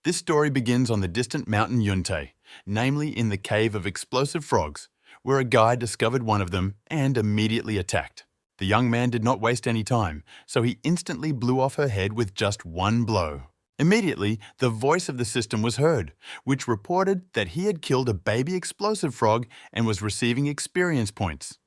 This story begins on the distant mountain Yunte, namely in the cave of explosive frogs, where a guy discovered one of them and immediately attacked. The young man did not waste any time, so he instantly blew off her head with just one blow. Immediately, the voice of the system was heard, which reported that he had killed a baby explosive frog and was receiving experience points.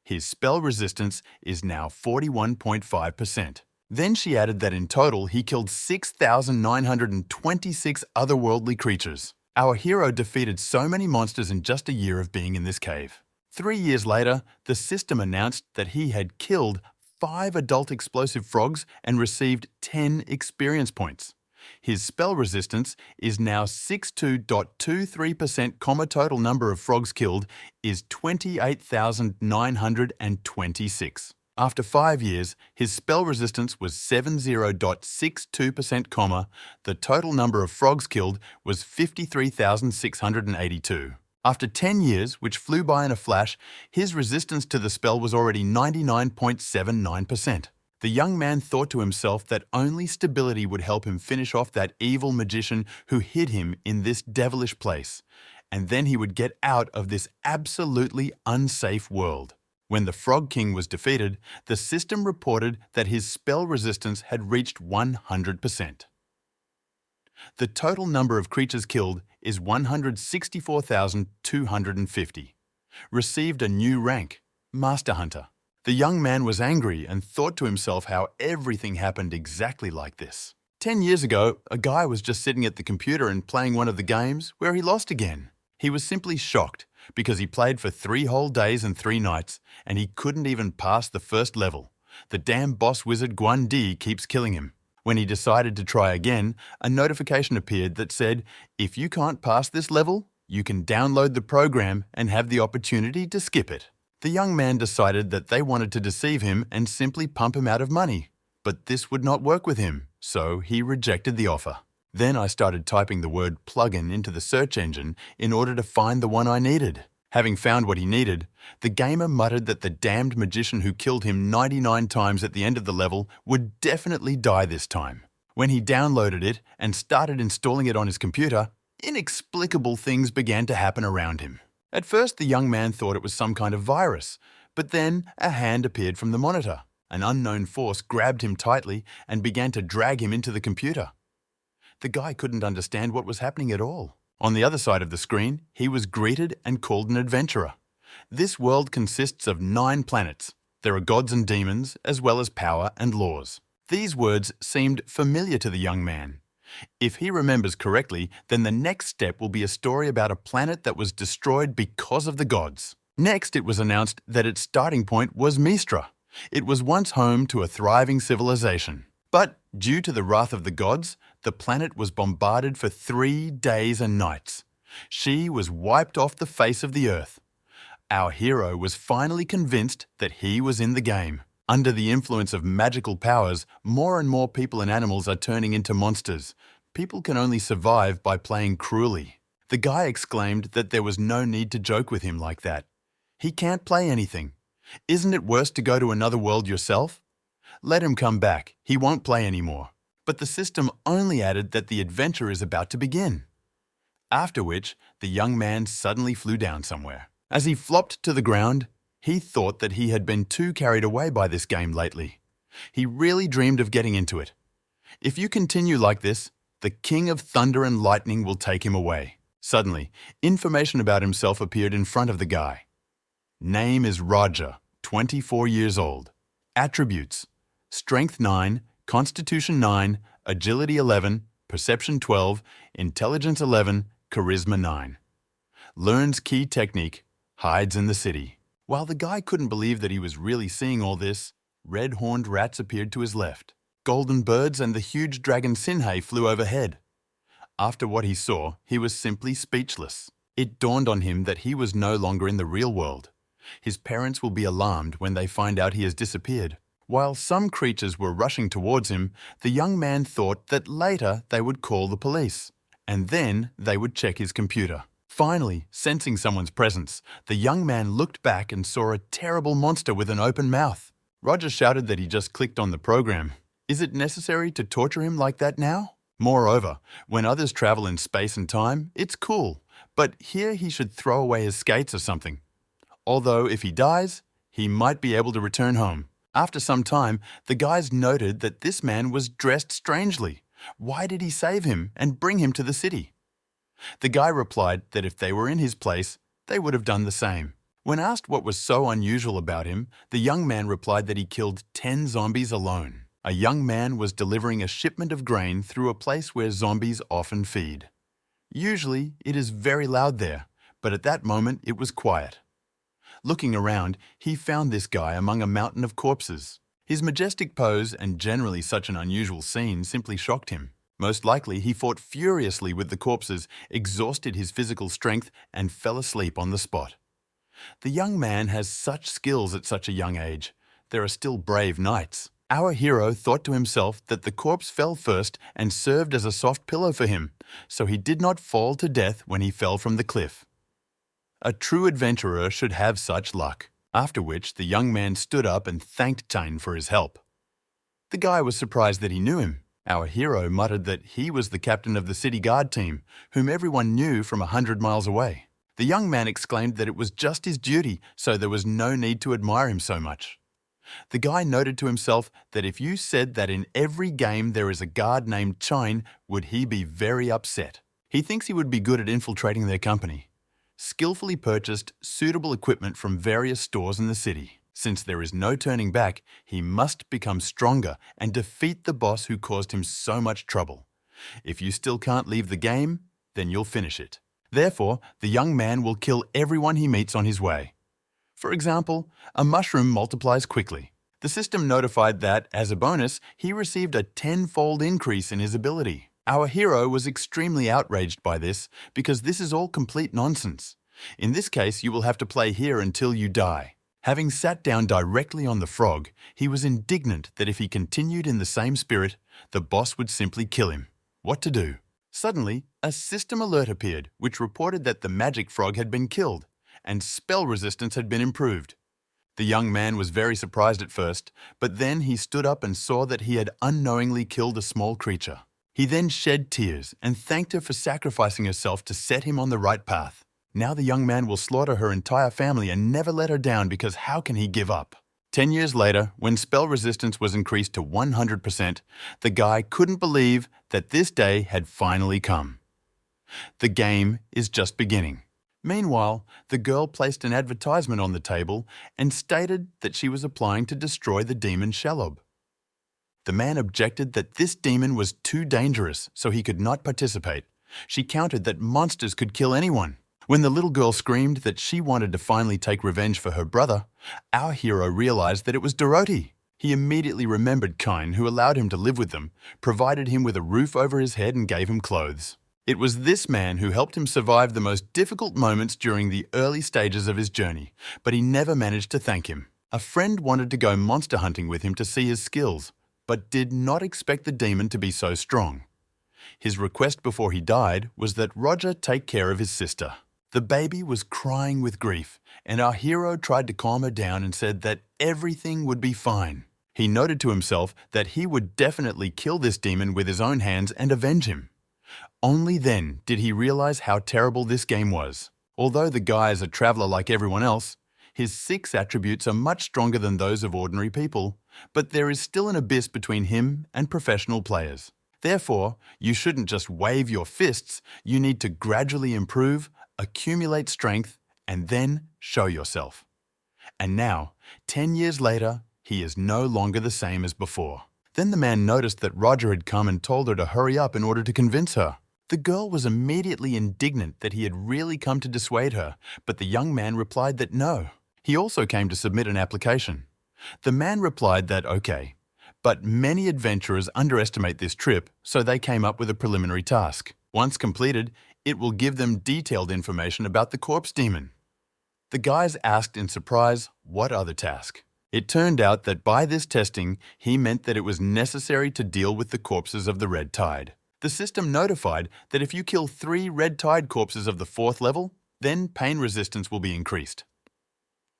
His spell resistance is now 41.5%. Then she added that in total he killed 6,926 otherworldly creatures. Our hero defeated so many monsters in just a year of being in this cave. 3 years later, the system announced that he had killed 5 adult explosive frogs and received 10 experience points. His spell resistance is now 62.23%, total number of frogs killed is 28,926. After 5 years, his spell resistance was 70.62%, the total number of frogs killed was 53,682. After 10 years, which flew by in a flash, his resistance to the spell was already 99.79%. The young man thought to himself that only stability would help him finish off that evil magician who hid him in this devilish place, and then he would get out of this absolutely unsafe world. When the Frog King was defeated, the system reported that his spell resistance had reached 100%. The total number of creatures killed is 164,250. Received a new rank, Master Hunter. The young man was angry and thought to himself how everything happened exactly like this. 10 years ago, a guy was just sitting at the computer and playing one of the games where he lost again. He was simply shocked because he played for 3 whole days and 3 nights and he couldn't even pass the first level. The damn boss wizard Guan Di keeps killing him. When he decided to try again, a notification appeared that said, "If you can't pass this level, you can download the program and have the opportunity to skip it." The young man decided that they wanted to deceive him and simply pump him out of money. But this would not work with him, so he rejected the offer. Then I started typing the word plugin into the search engine in order to find the one I needed. Having found what he needed, the gamer muttered that the damned magician who killed him 99 times at the end of the level would definitely die this time. When he downloaded it and started installing it on his computer, inexplicable things began to happen around him. At first, the young man thought it was some kind of virus, but then a hand appeared from the monitor. An unknown force grabbed him tightly and began to drag him into the computer. The guy couldn't understand what was happening at all. On the other side of the screen, he was greeted and called an adventurer. This world consists of 9 planets. There are gods and demons, as well as power and laws. These words seemed familiar to the young man. If he remembers correctly, then the next step will be a story about a planet that was destroyed because of the gods. Next, it was announced that its starting point was Mistra. It was once home to a thriving civilization. But due to the wrath of the gods, the planet was bombarded for 3 days and nights. She was wiped off the face of the earth. Our hero was finally convinced that he was in the game. Under the influence of magical powers, more and more people and animals are turning into monsters. People can only survive by playing cruelly. The guy exclaimed that there was no need to joke with him like that. He can't play anything. Isn't it worse to go to another world yourself? Let him come back. He won't play anymore. But the system only added that the adventure is about to begin. After which, the young man suddenly flew down somewhere. As he flopped to the ground, he thought that he had been too carried away by this game lately. He really dreamed of getting into it. If you continue like this, the King of Thunder and Lightning will take him away. Suddenly, information about himself appeared in front of the guy. Name is Roger, 24 years old. Attributes: Strength 9, Constitution 9, Agility 11, Perception 12, Intelligence 11, Charisma 9. Learns key technique, hides in the city. While the guy couldn't believe that he was really seeing all this, red-horned rats appeared to his left. Golden birds and the huge dragon Sinhei flew overhead. After what he saw, he was simply speechless. It dawned on him that he was no longer in the real world. His parents will be alarmed when they find out he has disappeared. While some creatures were rushing towards him, the young man thought that later they would call the police, and then they would check his computer. Finally, sensing someone's presence, the young man looked back and saw a terrible monster with an open mouth. Roger shouted that he just clicked on the program. Is it necessary to torture him like that now? Moreover, when others travel in space and time, it's cool, but here he should throw away his skates or something. Although if he dies, he might be able to return home. After some time, the guys noted that this man was dressed strangely. Why did he save him and bring him to the city? The guy replied that if they were in his place, they would have done the same. When asked what was so unusual about him, the young man replied that he killed 10 zombies alone. A young man was delivering a shipment of grain through a place where zombies often feed. Usually, it is very loud there, but at that moment it was quiet. Looking around, he found this guy among a mountain of corpses. His majestic pose and generally such an unusual scene simply shocked him. Most likely, he fought furiously with the corpses, exhausted his physical strength, and fell asleep on the spot. The young man has such skills at such a young age. There are still brave knights. Our hero thought to himself that the corpse fell first and served as a soft pillow for him, so he did not fall to death when he fell from the cliff. A true adventurer should have such luck, after which the young man stood up and thanked Tyne for his help. The guy was surprised that he knew him. Our hero muttered that he was the captain of the city guard team, whom everyone knew from 100 miles away. The young man exclaimed that it was just his duty, so there was no need to admire him so much. The guy noted to himself that if you said that in every game there is a guard named Tyne, would he be very upset. He thinks he would be good at infiltrating their company. Skillfully purchased suitable equipment from various stores in the city. Since there is no turning back, he must become stronger and defeat the boss who caused him so much trouble. If you still can't leave the game, then you'll finish it. Therefore, the young man will kill everyone he meets on his way. For example, a mushroom multiplies quickly. The system notified that, as a bonus, he received a 10-fold increase in his ability. Our hero was extremely outraged by this because this is all complete nonsense. In this case, you will have to play here until you die. Having sat down directly on the frog, he was indignant that if he continued in the same spirit, the boss would simply kill him. What to do? Suddenly, a system alert appeared which reported that the magic frog had been killed and spell resistance had been improved. The young man was very surprised at first, but then he stood up and saw that he had unknowingly killed a small creature. He then shed tears and thanked her for sacrificing herself to set him on the right path. Now the young man will slaughter her entire family and never let her down because how can he give up? 10 years later, when spell resistance was increased to 100%, the guy couldn't believe that this day had finally come. The game is just beginning. Meanwhile, the girl placed an advertisement on the table and stated that she was applying to destroy the demon Shelob. The man objected that this demon was too dangerous, so he could not participate. She countered that monsters could kill anyone. When the little girl screamed that she wanted to finally take revenge for her brother, our hero realized that it was Dorothy. He immediately remembered Kyne, who allowed him to live with them, provided him with a roof over his head and gave him clothes. It was this man who helped him survive the most difficult moments during the early stages of his journey, but he never managed to thank him. A friend wanted to go monster hunting with him to see his skills, but did not expect the demon to be so strong. His request before he died was that Roger take care of his sister. The baby was crying with grief, and our hero tried to calm her down and said that everything would be fine. He noted to himself that he would definitely kill this demon with his own hands and avenge him. Only then did he realize how terrible this game was. Although the guy is a traveler like everyone else, his 6 attributes are much stronger than those of ordinary people, but there is still an abyss between him and professional players. Therefore, you shouldn't just wave your fists, you need to gradually improve, accumulate strength, and then show yourself. And now, 10 years later, he is no longer the same as before. Then the man noticed that Roger had come and told her to hurry up in order to convince her. The girl was immediately indignant that he had really come to dissuade her, but the young man replied that no. He also came to submit an application. The man replied that okay, but many adventurers underestimate this trip, so they came up with a preliminary task. Once completed, it will give them detailed information about the corpse demon. The guys asked in surprise, what other task? It turned out that by this testing, he meant that it was necessary to deal with the corpses of the Red Tide. The system notified that if you kill 3 Red Tide corpses of the 4th level, then pain resistance will be increased.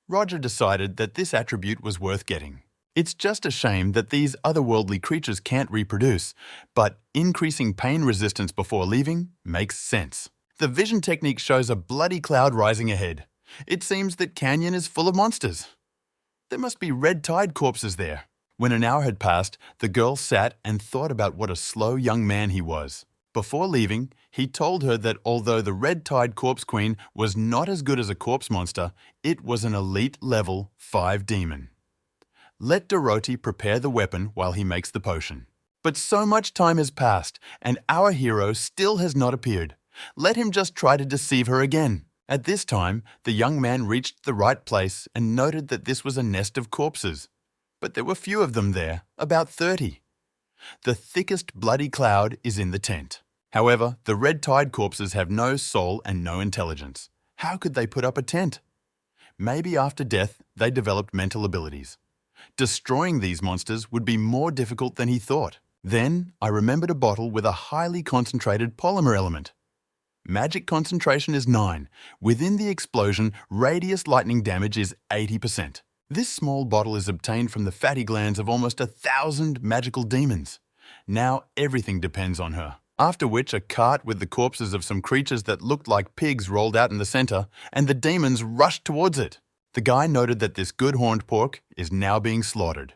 Roger decided that this attribute was worth getting. It's just a shame that these otherworldly creatures can't reproduce, but increasing pain resistance before leaving makes sense. The vision technique shows a bloody cloud rising ahead. It seems that canyon is full of monsters. There must be red tide corpses there. When an hour had passed, the girl sat and thought about what a slow young man he was. Before leaving, he told her that although the red tide corpse queen was not as good as a corpse monster, it was an elite level 5 demon. Let Dorothy prepare the weapon while he makes the potion. But so much time has passed, and our hero still has not appeared. Let him just try to deceive her again. At this time, the young man reached the right place and noted that this was a nest of corpses. But there were few of them there, about 30. The thickest bloody cloud is in the tent. However, the red tide corpses have no soul and no intelligence. How could they put up a tent? Maybe after death, they developed mental abilities. Destroying these monsters would be more difficult than he thought. Then, I remembered a bottle with a highly concentrated polymer element. Magic concentration is 9. Within the explosion, radius lightning damage is 80%. This small bottle is obtained from the fatty glands of almost 1,000 magical demons. Now everything depends on her. After which a cart with the corpses of some creatures that looked like pigs rolled out in the center, and the demons rushed towards it. The guy noted that this good horned pork is now being slaughtered.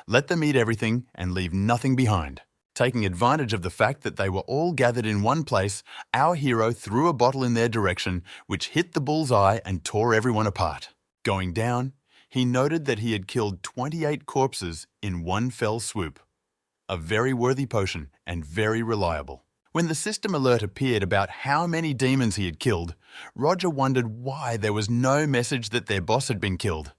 Let them eat everything and leave nothing behind. Taking advantage of the fact that they were all gathered in one place, our hero threw a bottle in their direction, which hit the bull's eye and tore everyone apart. Going down, he noted that he had killed 28 corpses in one fell swoop. A very worthy potion and very reliable. When the system alert appeared about how many demons he had killed, Roger wondered why there was no message that their boss had been killed.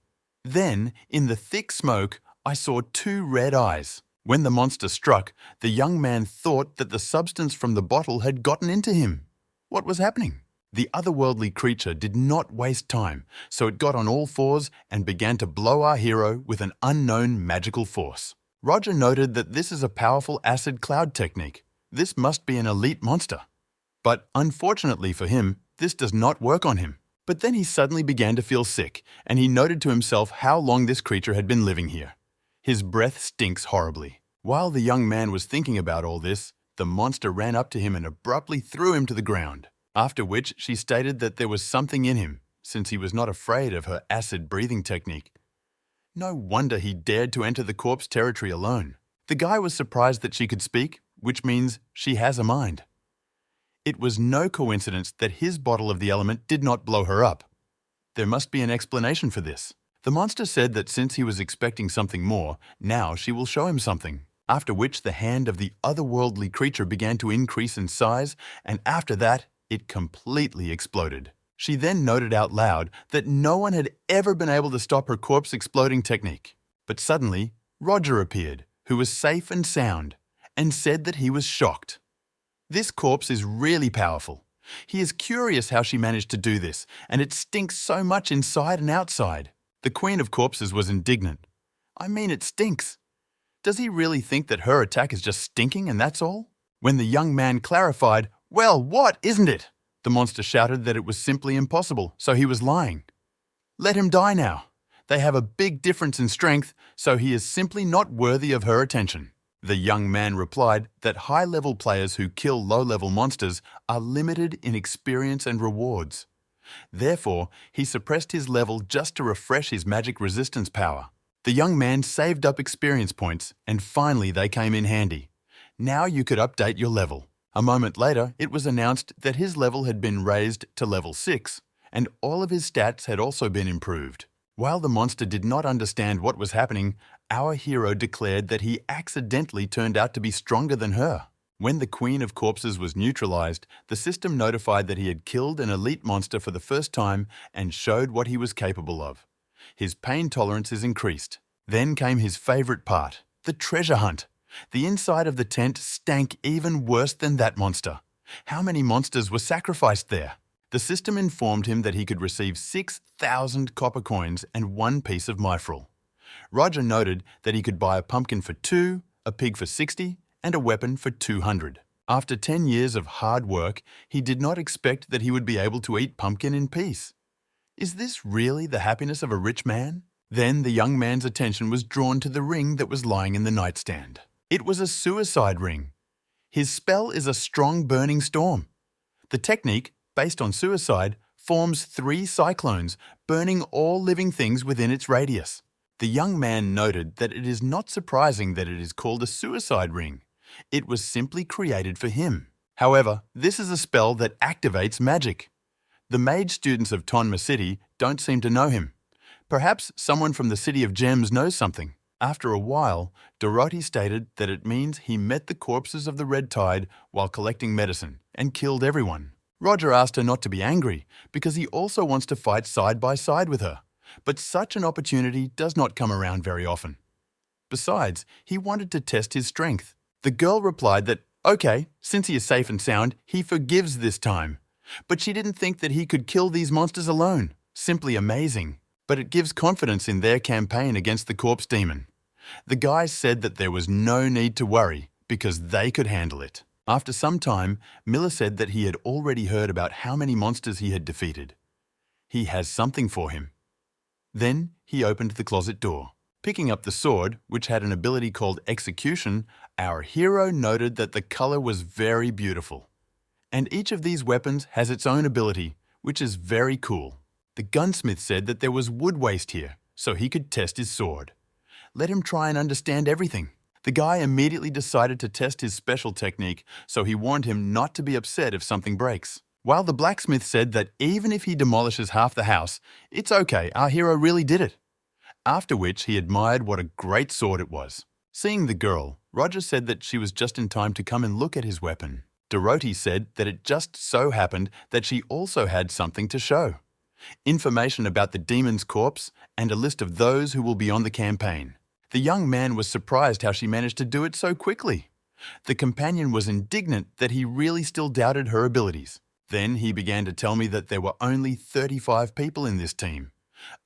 Then, in the thick smoke, I saw 2 red eyes. When the monster struck, the young man thought that the substance from the bottle had gotten into him. What was happening? The otherworldly creature did not waste time, so it got on all fours and began to blow our hero with an unknown magical force. Roger noted that this is a powerful acid cloud technique. This must be an elite monster. But unfortunately for him, this does not work on him. But then he suddenly began to feel sick, and he noted to himself how long this creature had been living here. His breath stinks horribly. While the young man was thinking about all this, the monster ran up to him and abruptly threw him to the ground. After which she stated that there was something in him, since he was not afraid of her acid breathing technique. No wonder he dared to enter the corpse territory alone. The guy was surprised that she could speak, which means she has a mind. It was no coincidence that his bottle of the element did not blow her up. There must be an explanation for this. The monster said that since he was expecting something more, now she will show him something. After which the hand of the otherworldly creature began to increase in size, and after that, it completely exploded. She then noted out loud that no one had ever been able to stop her corpse exploding technique. But suddenly, Roger appeared, who was safe and sound, and said that he was shocked. This corpse is really powerful. He is curious how she managed to do this, and it stinks so much inside and outside. The Queen of Corpses was indignant. I mean, it stinks. Does he really think that her attack is just stinking and that's all? When the young man clarified, "Well, what, isn't it?" the monster shouted that it was simply impossible, so he was lying. Let him die now. They have a big difference in strength, so he is simply not worthy of her attention. The young man replied that high-level players who kill low-level monsters are limited in experience and rewards. Therefore, he suppressed his level just to refresh his magic resistance power. The young man saved up experience points, and finally they came in handy. Now you could update your level. A moment later, it was announced that his level had been raised to level 6, and all of his stats had also been improved. While the monster did not understand what was happening, our hero declared that he accidentally turned out to be stronger than her. When the Queen of Corpses was neutralized, the system notified that he had killed an elite monster for the first time and showed what he was capable of. His pain tolerance is increased. Then came his favorite part, the treasure hunt. The inside of the tent stank even worse than that monster. How many monsters were sacrificed there? The system informed him that he could receive 6,000 copper coins and 1 piece of mithril. Roger noted that he could buy a pumpkin for 2, a pig for 60, and a weapon for 200. After 10 years of hard work, he did not expect that he would be able to eat pumpkin in peace. Is this really the happiness of a rich man? Then the young man's attention was drawn to the ring that was lying in the nightstand. It was a suicide ring. His spell is a strong burning storm. The technique, based on suicide, forms 3 cyclones, burning all living things within its radius. The young man noted that it is not surprising that it is called a suicide ring. It was simply created for him. However, this is a spell that activates magic. The mage students of Tonma City don't seem to know him. Perhaps someone from the City of Gems knows something. After a while, Dorothy stated that it means he met the corpses of the Red Tide while collecting medicine and killed everyone. Roger asked her not to be angry because he also wants to fight side by side with her, but such an opportunity does not come around very often. Besides, he wanted to test his strength. The girl replied that, okay, since he is safe and sound, he forgives this time. But she didn't think that he could kill these monsters alone. Simply amazing. But it gives confidence in their campaign against the corpse demon. The guys said that there was no need to worry because they could handle it. After some time, Miller said that he had already heard about how many monsters he had defeated. He has something for him. Then he opened the closet door. Picking up the sword, which had an ability called Execution, our hero noted that the color was very beautiful. And each of these weapons has its own ability, which is very cool. The gunsmith said that there was wood waste here, so he could test his sword. Let him try and understand everything. The guy immediately decided to test his special technique, so he warned him not to be upset if something breaks. While the blacksmith said that even if he demolishes half the house, it's okay, our hero really did it. After which he admired what a great sword it was. Seeing the girl, Roger said that she was just in time to come and look at his weapon. Dorothy said that it just so happened that she also had something to show. Information about the demon's corpse and a list of those who will be on the campaign. The young man was surprised how she managed to do it so quickly. The companion was indignant that he really still doubted her abilities. Then he began to tell me that there were only 35 people in this team.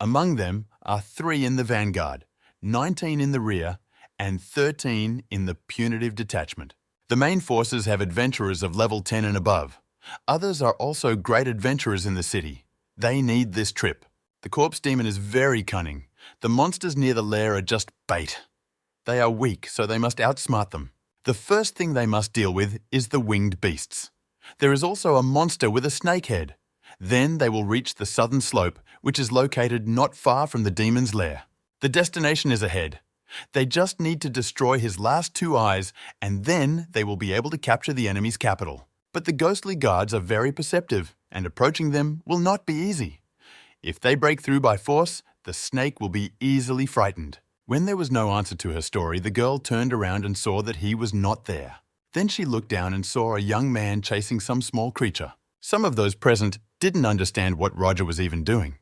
Among them are 3 in the vanguard, 19 in the rear, and 13 in the punitive detachment. The main forces have adventurers of level 10 and above. Others are also great adventurers in the city. They need this trip. The corpse demon is very cunning. The monsters near the lair are just bait. They are weak, so they must outsmart them. The first thing they must deal with is the winged beasts. There is also a monster with a snake head. Then they will reach the southern slope, which is located not far from the demon's lair. The destination is ahead. They just need to destroy his last 2 eyes, and then they will be able to capture the enemy's capital. But the ghostly guards are very perceptive, and approaching them will not be easy. If they break through by force, the snake will be easily frightened. When there was no answer to her story, the girl turned around and saw that he was not there. Then she looked down and saw a young man chasing some small creature. Some of those present didn't understand what Roger was even doing.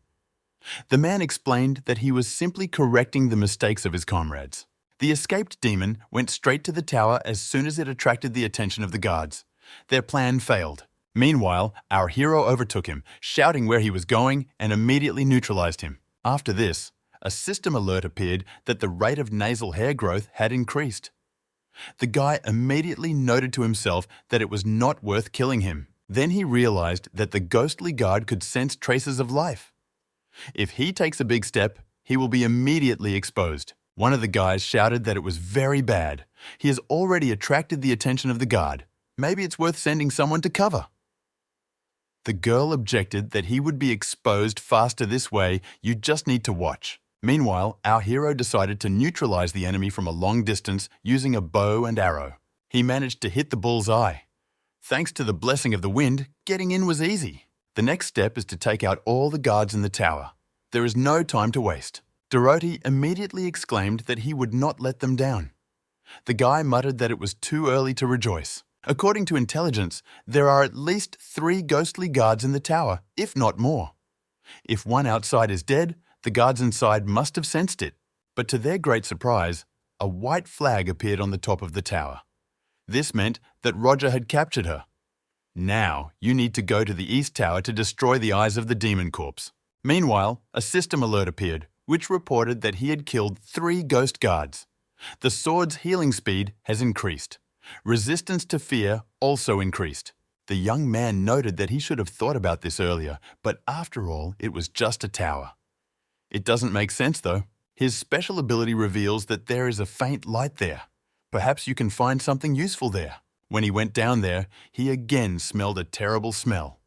The man explained that he was simply correcting the mistakes of his comrades. The escaped demon went straight to the tower as soon as it attracted the attention of the guards. Their plan failed. Meanwhile, our hero overtook him, shouting where he was going, and immediately neutralized him. After this, a system alert appeared that the rate of nasal hair growth had increased. The guy immediately noted to himself that it was not worth killing him. Then he realized that the ghostly guard could sense traces of life. If he takes a big step, he will be immediately exposed. One of the guys shouted that it was very bad. He has already attracted the attention of the guard. Maybe it's worth sending someone to cover. The girl objected that he would be exposed faster this way, you just need to watch. Meanwhile, our hero decided to neutralize the enemy from a long distance using a bow and arrow. He managed to hit the bull's eye. Thanks to the blessing of the wind, getting in was easy. The next step is to take out all the guards in the tower. There is no time to waste. Dorothy immediately exclaimed that he would not let them down. The guy muttered that it was too early to rejoice. According to intelligence, there are at least 3 ghostly guards in the tower, if not more. If one outside is dead, the guards inside must have sensed it. But to their great surprise, a white flag appeared on the top of the tower. This meant that Roger had captured her. Now, you need to go to the east tower to destroy the eyes of the demon corpse. Meanwhile, a system alert appeared, which reported that he had killed 3 ghost guards. The sword's healing speed has increased. Resistance to fear also increased. The young man noted that he should have thought about this earlier, but after all, it was just a tower. It doesn't make sense though. His special ability reveals that there is a faint light there. Perhaps you can find something useful there. When he went down there, he again smelled a terrible smell.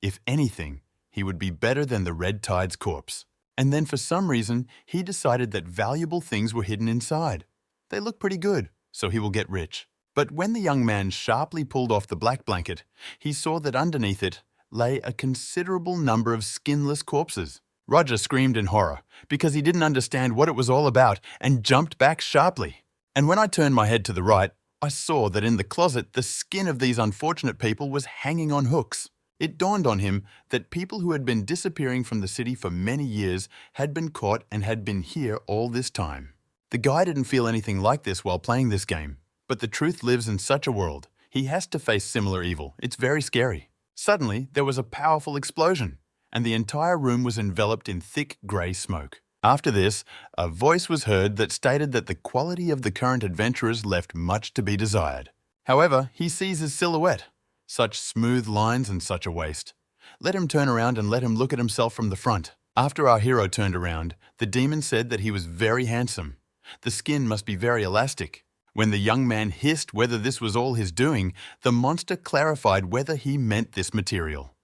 If anything, he would be better than the red tide's corpse. And then for some reason, he decided that valuable things were hidden inside. They look pretty good, so he will get rich. But when the young man sharply pulled off the black blanket, he saw that underneath it lay a considerable number of skinless corpses. Roger screamed in horror because he didn't understand what it was all about and jumped back sharply. And when I turned my head to the right, I saw that in the closet the skin of these unfortunate people was hanging on hooks. It dawned on him that people who had been disappearing from the city for many years had been caught and had been here all this time. The guy didn't feel anything like this while playing this game, but the truth lives in such a world. He has to face similar evil. It's very scary. Suddenly, there was a powerful explosion, and the entire room was enveloped in thick grey smoke. After this, a voice was heard that stated that the quality of the current adventurers left much to be desired. However, he sees his silhouette. Such smooth lines and such a waist. Let him turn around and let him look at himself from the front. After our hero turned around, the demon said that he was very handsome. The skin must be very elastic. When the young man hissed whether this was all his doing, the monster clarified whether he meant this material.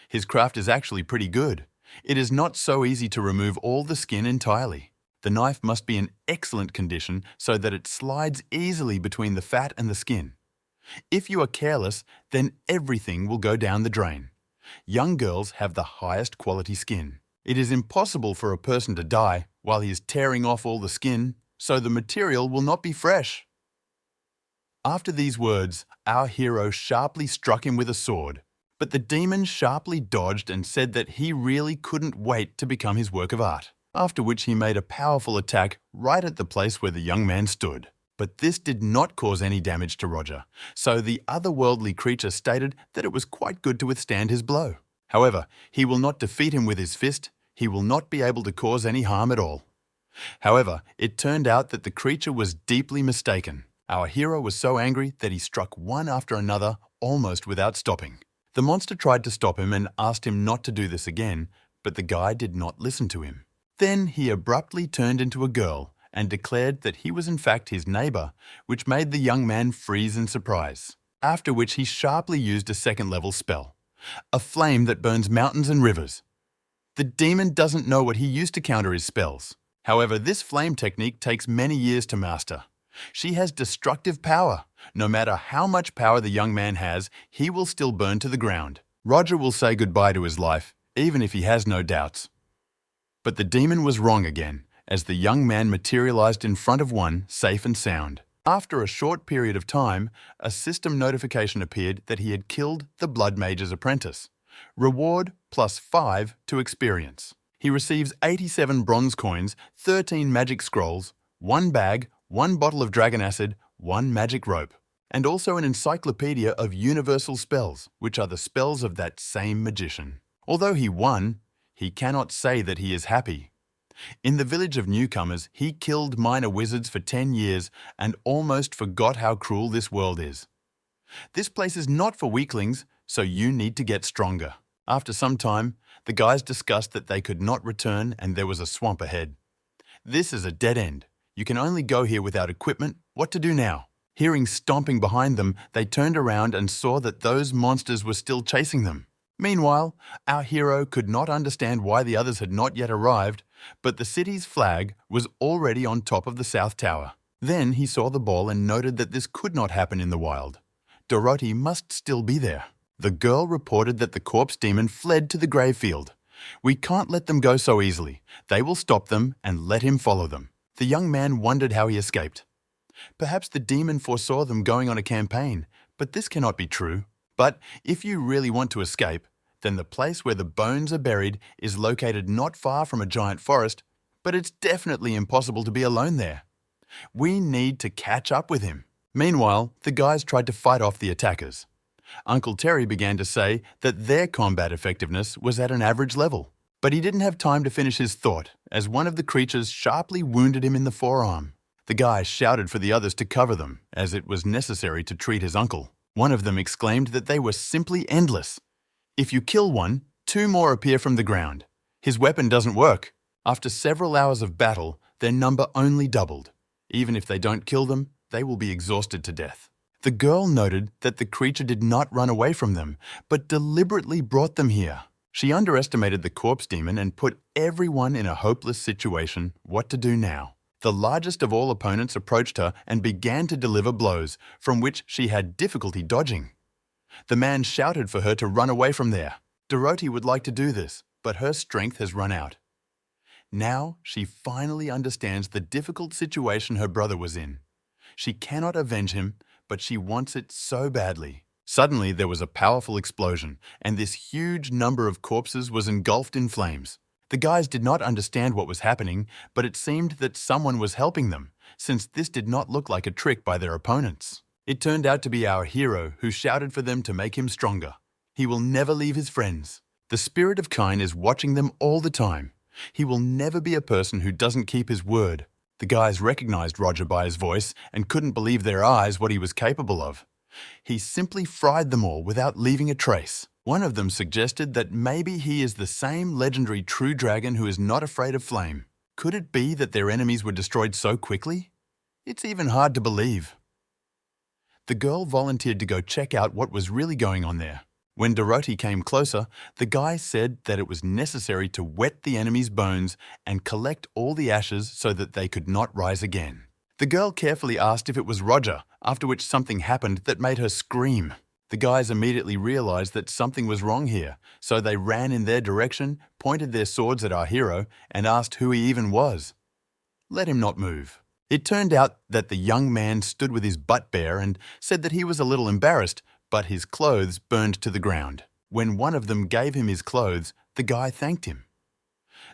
His craft is actually pretty good. It is not so easy to remove all the skin entirely. The knife must be in excellent condition so that it slides easily between the fat and the skin. If you are careless, then everything will go down the drain. Young girls have the highest quality skin. It is impossible for a person to die while he is tearing off all the skin, so the material will not be fresh. After these words, our hero sharply struck him with a sword, but the demon sharply dodged and said that he really couldn't wait to become his work of art, after which he made a powerful attack right at the place where the young man stood. But this did not cause any damage to Roger, so the otherworldly creature stated that it was quite good to withstand his blow. However, he will not defeat him with his fist. He will not be able to cause any harm at all. However, it turned out that the creature was deeply mistaken. Our hero was so angry that he struck one after another, almost without stopping. The monster tried to stop him and asked him not to do this again, but the guy did not listen to him. Then he abruptly turned into a girl and declared that he was in fact his neighbor, which made the young man freeze in surprise. After which he sharply used a second-level spell, a flame that burns mountains and rivers. The demon doesn't know what he used to counter his spells. However, this flame technique takes many years to master. She has destructive power. No matter how much power the young man has, he will still burn to the ground. Roger will say goodbye to his life, even if he has no doubts. But the demon was wrong again, as the young man materialized in front of one, safe and sound. After a short period of time, a system notification appeared that he had killed the Blood Mage's apprentice. Reward +5 to experience. He receives 87 bronze coins, 13 magic scrolls, 1 bag, 1 bottle of dragon acid, 1 magic rope, and also an encyclopedia of universal spells, which are the spells of that same magician. Although he won, he cannot say that he is happy. In the village of newcomers, he killed minor wizards for 10 years and almost forgot how cruel this world is. This place is not for weaklings, so you need to get stronger. After some time, the guys discussed that they could not return and there was a swamp ahead. This is a dead end. You can only go here without equipment. What to do now? Hearing stomping behind them, they turned around and saw that those monsters were still chasing them. Meanwhile, our hero could not understand why the others had not yet arrived, but the city's flag was already on top of the South Tower. Then he saw the ball and noted that this could not happen in the wild. Dorothy must still be there. The girl reported that the corpse demon fled to the grave field. We can't let them go so easily. They will stop them and let him follow them. The young man wondered how he escaped. Perhaps the demon foresaw them going on a campaign, but this cannot be true. But if you really want to escape, then the place where the bones are buried is located not far from a giant forest, but it's definitely impossible to be alone there. We need to catch up with him. Meanwhile, the guys tried to fight off the attackers. Uncle Terry began to say that their combat effectiveness was at an average level. But he didn't have time to finish his thought, as one of the creatures sharply wounded him in the forearm. The guys shouted for the others to cover them, as it was necessary to treat his uncle. One of them exclaimed that they were simply endless. If you kill one, 2 more appear from the ground. His weapon doesn't work. After several hours of battle, their number only doubled. Even if they don't kill them, they will be exhausted to death. The girl noted that the creature did not run away from them, but deliberately brought them here. She underestimated the corpse demon and put everyone in a hopeless situation. What to do now? The largest of all opponents approached her and began to deliver blows, from which she had difficulty dodging. The man shouted for her to run away from there. Dorothy would like to do this, but her strength has run out. Now she finally understands the difficult situation her brother was in. She cannot avenge him, but she wants it so badly. Suddenly there was a powerful explosion, and this huge number of corpses was engulfed in flames. The guys did not understand what was happening, but it seemed that someone was helping them, since this did not look like a trick by their opponents. It turned out to be our hero, who shouted for them to make him stronger. He will never leave his friends. The spirit of Kain is watching them all the time. He will never be a person who doesn't keep his word. The guys recognized Roger by his voice and couldn't believe their eyes what he was capable of. He simply fried them all without leaving a trace. One of them suggested that maybe he is the same legendary true dragon who is not afraid of flame. Could it be that their enemies were destroyed so quickly? It's even hard to believe. The girl volunteered to go check out what was really going on there. When Dorothy came closer, the guy said that it was necessary to wet the enemy's bones and collect all the ashes so that they could not rise again. The girl carefully asked if it was Roger, after which something happened that made her scream. The guys immediately realized that something was wrong here, so they ran in their direction, pointed their swords at our hero, and asked who he even was. Let him not move. It turned out that the young man stood with his butt bare and said that he was a little embarrassed, but his clothes burned to the ground. When one of them gave him his clothes, the guy thanked him.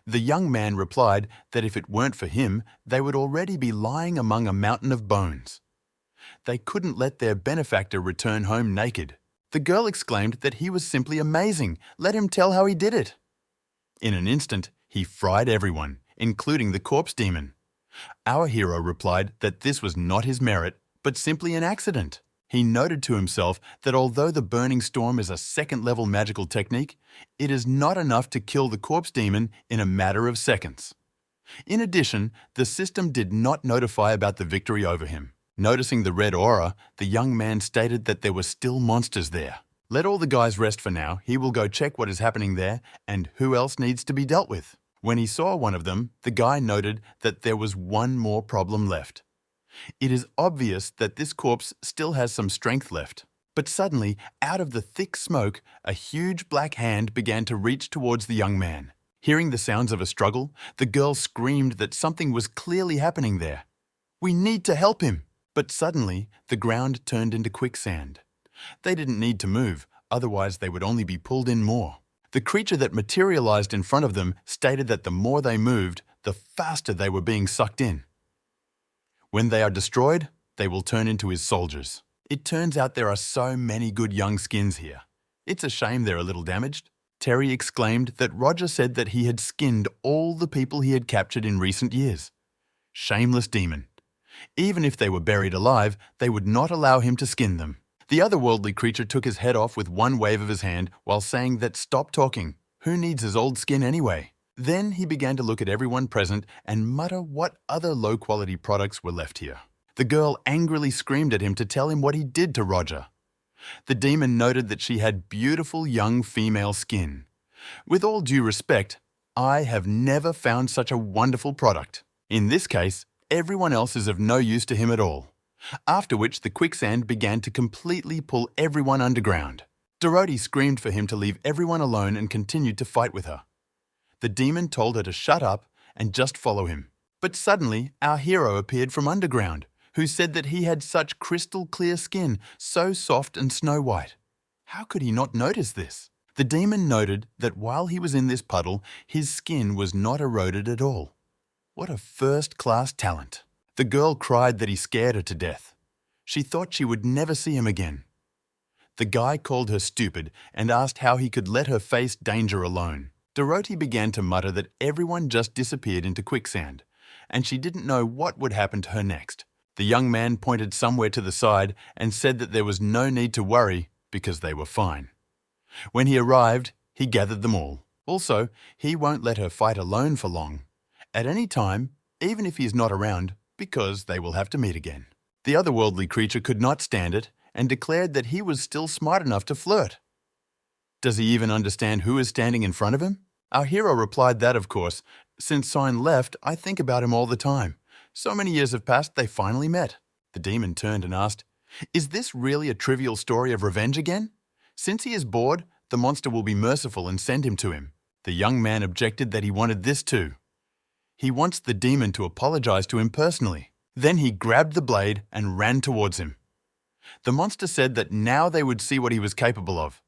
The young man replied that if it weren't for him, they would already be lying among a mountain of bones. They couldn't let their benefactor return home naked. The girl exclaimed that he was simply amazing. Let him tell how he did it. In an instant, he fried everyone, including the corpse demon. Our hero replied that this was not his merit, but simply an accident. He noted to himself that although the burning storm is a second-level magical technique, it is not enough to kill the corpse demon in a matter of seconds. In addition, the system did not notify about the victory over him. Noticing the red aura, the young man stated that there were still monsters there. Let all the guys rest for now. He will go check what is happening there and who else needs to be dealt with. When he saw one of them, the guy noted that there was one more problem left. It is obvious that this corpse still has some strength left. But suddenly, out of the thick smoke, a huge black hand began to reach towards the young man. Hearing the sounds of a struggle, the girl screamed that something was clearly happening there. "We need to help him!" But suddenly, the ground turned into quicksand. They didn't need to move, otherwise they would only be pulled in more. The creature that materialized in front of them stated that the more they moved, the faster they were being sucked in. When they are destroyed, they will turn into his soldiers. It turns out there are so many good young skins here. It's a shame they're a little damaged. Terry exclaimed that Roger said that he had skinned all the people he had captured in recent years. Shameless demon. Even if they were buried alive, they would not allow him to skin them. The otherworldly creature took his head off with one wave of his hand while saying that stop talking. Who needs his old skin anyway? Then he began to look at everyone present and mutter what other low-quality products were left here. The girl angrily screamed at him to tell him what he did to Roger. The demon noted that she had beautiful young female skin. With all due respect, I have never found such a wonderful product. In this case, everyone else is of no use to him at all. After which the quicksand began to completely pull everyone underground. Dorothy screamed for him to leave everyone alone and continued to fight with her. The demon told her to shut up and just follow him. But suddenly, our hero appeared from underground, who said that he had such crystal clear skin, so soft and snow white. How could he not notice this? The demon noted that while he was in this puddle, his skin was not eroded at all. What a first-class talent. The girl cried that he scared her to death. She thought she would never see him again. The guy called her stupid and asked how he could let her face danger alone. Dorothy began to mutter that everyone just disappeared into quicksand, and she didn't know what would happen to her next. The young man pointed somewhere to the side and said that there was no need to worry because they were fine. When he arrived, he gathered them all. Also, he won't let her fight alone for long. At any time, even if he is not around, because they will have to meet again. The otherworldly creature could not stand it and declared that he was still smart enough to flirt. Does he even understand who is standing in front of him? Our hero replied that, of course, since Sign left, I think about him all the time. So many years have passed, they finally met. The demon turned and asked, "Is this really a trivial story of revenge again? Since he is bored, the monster will be merciful and send him to him." The young man objected that he wanted this too. He wants the demon to apologize to him personally. Then he grabbed the blade and ran towards him. The monster said that now they would see what he was capable of.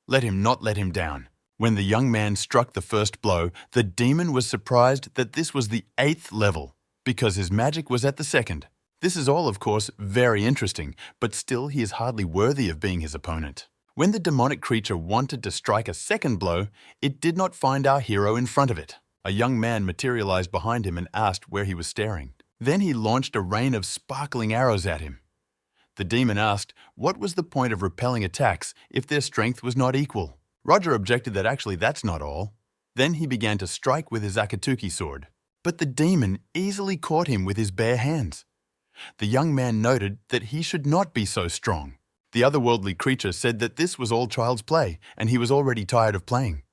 Let him not let him down. When the young man struck the first blow, the demon was surprised that this was the 8th level, because his magic was at the 2nd. This is all, of course, very interesting, but still he is hardly worthy of being his opponent. When the demonic creature wanted to strike a second blow, it did not find our hero in front of it. A young man materialized behind him and asked where he was staring. Then he launched a rain of sparkling arrows at him. The demon asked what was the point of repelling attacks if their strength was not equal. Roger objected that actually that's not all. Then he began to strike with his Akatsuki sword. But the demon easily caught him with his bare hands. The young man noted that he should not be so strong. The otherworldly creature said that this was all child's play, and he was already tired of playing.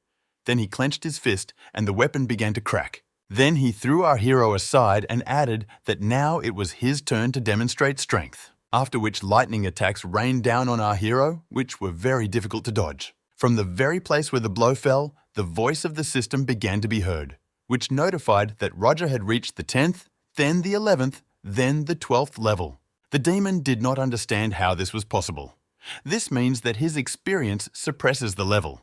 Then he clenched his fist, and the weapon began to crack. Then he threw our hero aside and added that now it was his turn to demonstrate strength, after which lightning attacks rained down on our hero, which were very difficult to dodge. From the very place where the blow fell, the voice of the system began to be heard, which notified that Roger had reached the 10th, then the 11th, then the 12th level. The demon did not understand how this was possible. This means that his experience suppresses the level.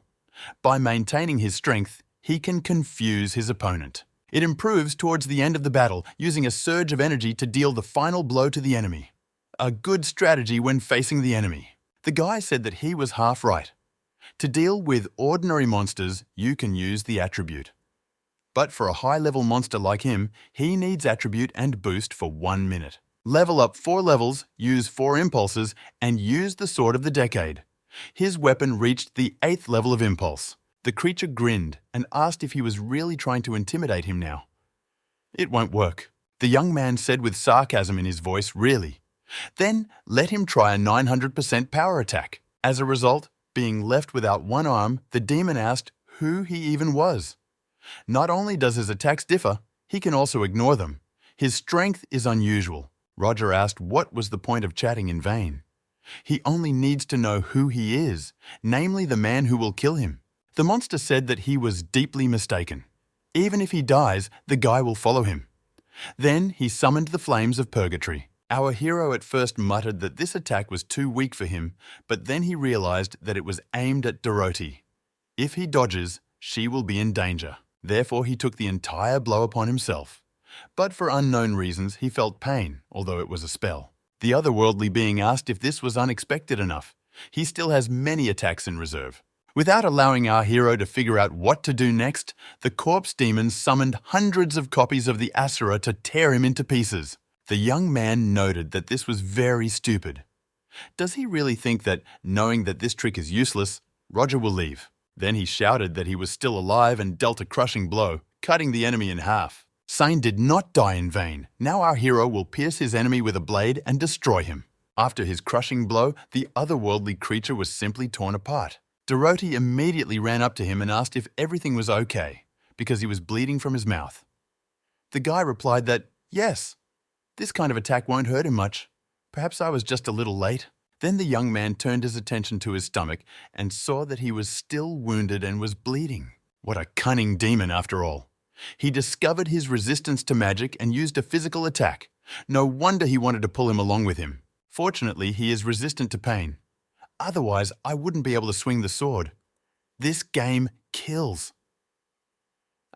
By maintaining his strength, he can confuse his opponent. It improves towards the end of the battle, using a surge of energy to deal the final blow to the enemy. A good strategy when facing the enemy. The guy said that he was half right. To deal with ordinary monsters, you can use the attribute. But for a high-level monster like him, he needs attribute and boost for 1 minute. Level up 4 levels, use 4 impulses, and use the Sword of the Decade. His weapon reached the 8th level of impulse. The creature grinned and asked if he was really trying to intimidate him now. It won't work. The young man said with sarcasm in his voice, really. Then let him try a 900% power attack. As a result, being left without one arm, the demon asked who he even was. Not only does his attacks differ, he can also ignore them. His strength is unusual. Roger asked what was the point of chatting in vain. He only needs to know who he is, namely the man who will kill him. The monster said that he was deeply mistaken. Even if he dies, the guy will follow him. Then he summoned the flames of purgatory. Our hero at first muttered that this attack was too weak for him, but then he realized that it was aimed at Dorothy. If he dodges, she will be in danger. Therefore, he took the entire blow upon himself. But for unknown reasons, he felt pain, although it was a spell. The otherworldly being asked if this was unexpected enough. He still has many attacks in reserve. Without allowing our hero to figure out what to do next, the corpse demon summoned hundreds of copies of the Asura to tear him into pieces. The young man noted that this was very stupid. Does he really think that, knowing that this trick is useless, Roger will leave? Then he shouted that he was still alive and dealt a crushing blow, cutting the enemy in half. Sain did not die in vain. Now our hero will pierce his enemy with a blade and destroy him. After his crushing blow, the otherworldly creature was simply torn apart. Dorothy immediately ran up to him and asked if everything was okay, because he was bleeding from his mouth. The guy replied that, yes, this kind of attack won't hurt him much. Perhaps I was just a little late. Then the young man turned his attention to his stomach and saw that he was still wounded and was bleeding. What a cunning demon after all. He discovered his resistance to magic and used a physical attack. No wonder he wanted to pull him along with him. Fortunately, he is resistant to pain. Otherwise, I wouldn't be able to swing the sword. This game kills.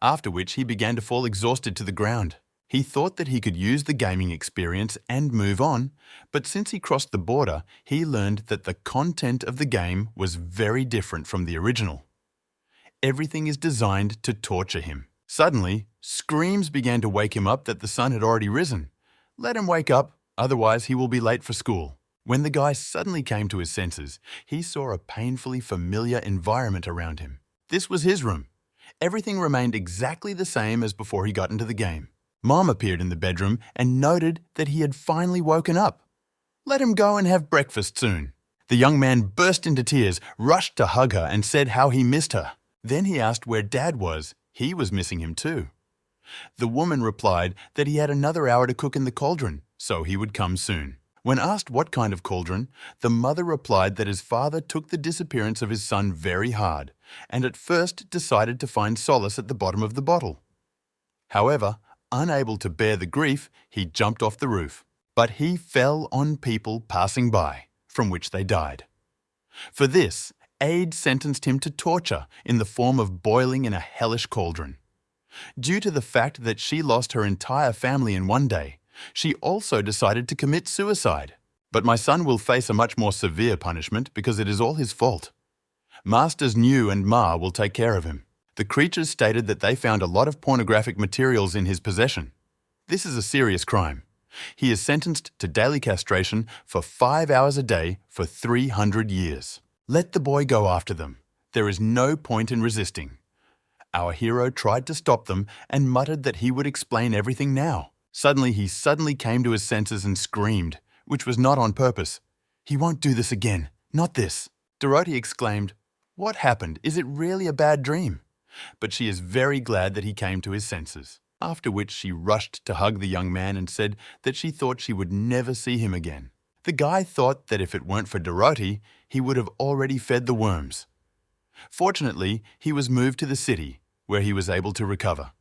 After which, he began to fall exhausted to the ground. He thought that he could use the gaming experience and move on, but since he crossed the border, he learned that the content of the game was very different from the original. Everything is designed to torture him. Suddenly, screams began to wake him up that the sun had already risen. Let him wake up, otherwise he will be late for school. When the guy suddenly came to his senses, he saw a painfully familiar environment around him. This was his room. Everything remained exactly the same as before he got into the game. Mom appeared in the bedroom and noted that he had finally woken up. Let him go and have breakfast soon. The young man burst into tears, rushed to hug her, and said how he missed her. Then he asked where Dad was. He was missing him too. The woman replied that he had another hour to cook in the cauldron, so he would come soon. When asked what kind of cauldron, the mother replied that his father took the disappearance of his son very hard, and at first decided to find solace at the bottom of the bottle. However, unable to bear the grief, he jumped off the roof. But he fell on people passing by, from which they died. For this, Aid sentenced him to torture in the form of boiling in a hellish cauldron. Due to the fact that she lost her entire family in one day, she also decided to commit suicide. But my son will face a much more severe punishment because it is all his fault. Masters New and Ma will take care of him. The creatures stated that they found a lot of pornographic materials in his possession. This is a serious crime. He is sentenced to daily castration for 5 hours a day for 300 years. Let the boy go after them. There is no point in resisting. Our hero tried to stop them and muttered that he would explain everything now. Suddenly he came to his senses and screamed, which was not on purpose. He won't do this again, not this. Dorothy exclaimed, "What happened? Is it really a bad dream?" But she is very glad that he came to his senses. After which she rushed to hug the young man and said that she thought she would never see him again. The guy thought that if it weren't for Dorothy, he would have already fed the worms. Fortunately, he was moved to the city, where he was able to recover.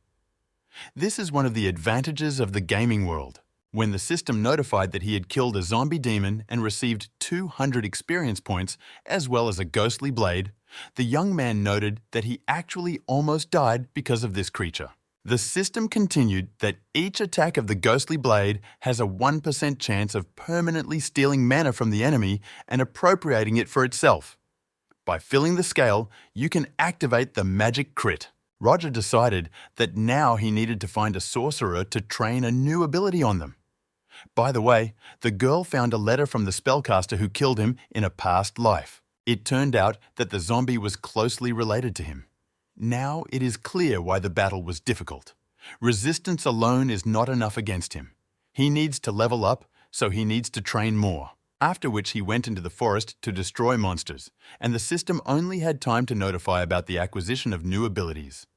This is one of the advantages of the gaming world. When the system notified that he had killed a zombie demon and received 200 experience points, as well as a ghostly blade, the young man noted that he actually almost died because of this creature. The system continued that each attack of the ghostly blade has a 1% chance of permanently stealing mana from the enemy and appropriating it for itself. By filling the scale, you can activate the magic crit. Roger decided that now he needed to find a sorcerer to train a new ability on them. By the way, the girl found a letter from the spellcaster who killed him in a past life. It turned out that the zombie was closely related to him. Now it is clear why the battle was difficult. Resistance alone is not enough against him. He needs to level up, so he needs to train more. After which he went into the forest to destroy monsters, and the system only had time to notify about the acquisition of new abilities.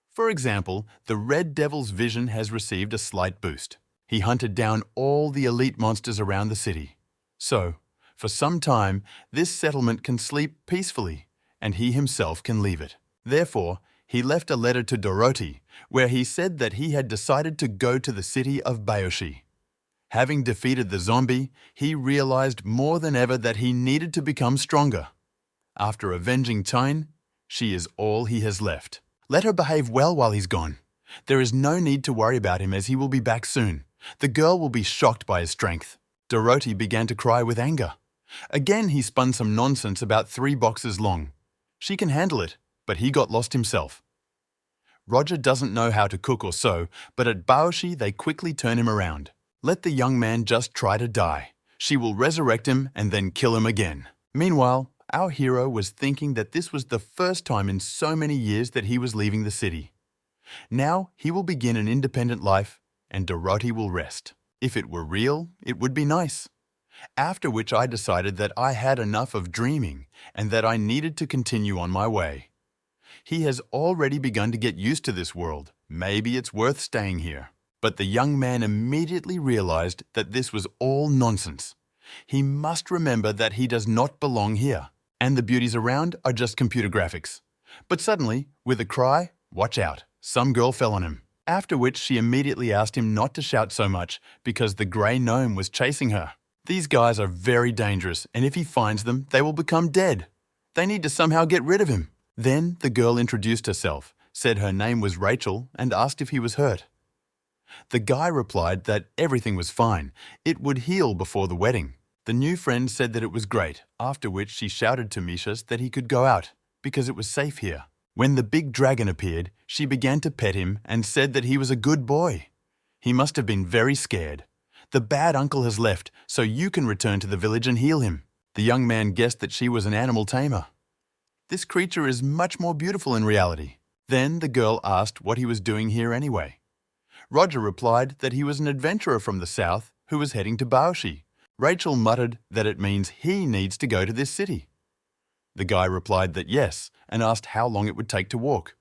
For example, the Red Devil's vision has received a slight boost. He hunted down all the elite monsters around the city. So, for some time, this settlement can sleep peacefully, and he himself can leave it. Therefore, he left a letter to Dorothy, where he said that he had decided to go to the city of Bayoshi. Having defeated the zombie, he realized more than ever that he needed to become stronger. After avenging Tyne, she is all he has left. Let her behave well while he's gone. There is no need to worry about him as he will be back soon. The girl will be shocked by his strength. Dorothy began to cry with anger. Again he spun some nonsense about 3 boxes long. She can handle it, but he got lost himself. Roger doesn't know how to cook or sew, but at Baoshi they quickly turn him around. Let the young man just try to die. She will resurrect him and then kill him again. Meanwhile, our hero was thinking that this was the first time in so many years that he was leaving the city. Now he will begin an independent life, and Dorothy will rest. If it were real, it would be nice. After which I decided that I had enough of dreaming and that I needed to continue on my way. He has already begun to get used to this world. Maybe it's worth staying here. But the young man immediately realized that this was all nonsense. He must remember that he does not belong here, and the beauties around are just computer graphics. But suddenly, with a cry, "Watch out," some girl fell on him. After which she immediately asked him not to shout so much because the grey gnome was chasing her. These guys are very dangerous, and if he finds them, they will become dead. They need to somehow get rid of him. Then the girl introduced herself, said her name was Rachel, and asked if he was hurt. The guy replied that everything was fine. It would heal before the wedding. The new friend said that it was great, after which she shouted to Mishas that he could go out, because it was safe here. When the big dragon appeared, she began to pet him and said that he was a good boy. He must have been very scared. The bad uncle has left, so you can return to the village and heal him. The young man guessed that she was an animal tamer. This creature is much more beautiful in reality. Then the girl asked what he was doing here anyway. Roger replied that he was an adventurer from the south who was heading to Baoshi. Rachel muttered that it means he needs to go to this city. The guy replied that yes, and asked how long it would take to walk.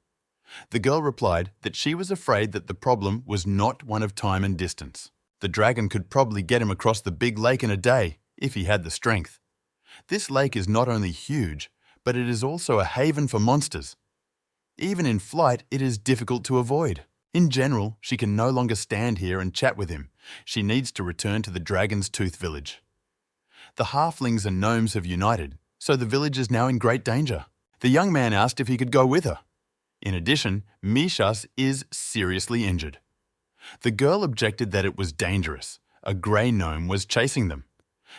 The girl replied that she was afraid that the problem was not one of time and distance. The dragon could probably get him across the big lake in a day, if he had the strength. This lake is not only huge, but it is also a haven for monsters. Even in flight, it is difficult to avoid. In general, she can no longer stand here and chat with him. She needs to return to the Dragon's Tooth village. The halflings and gnomes have united, so the village is now in great danger. The young man asked if he could go with her. In addition, Mishas is seriously injured. The girl objected that it was dangerous. A grey gnome was chasing them.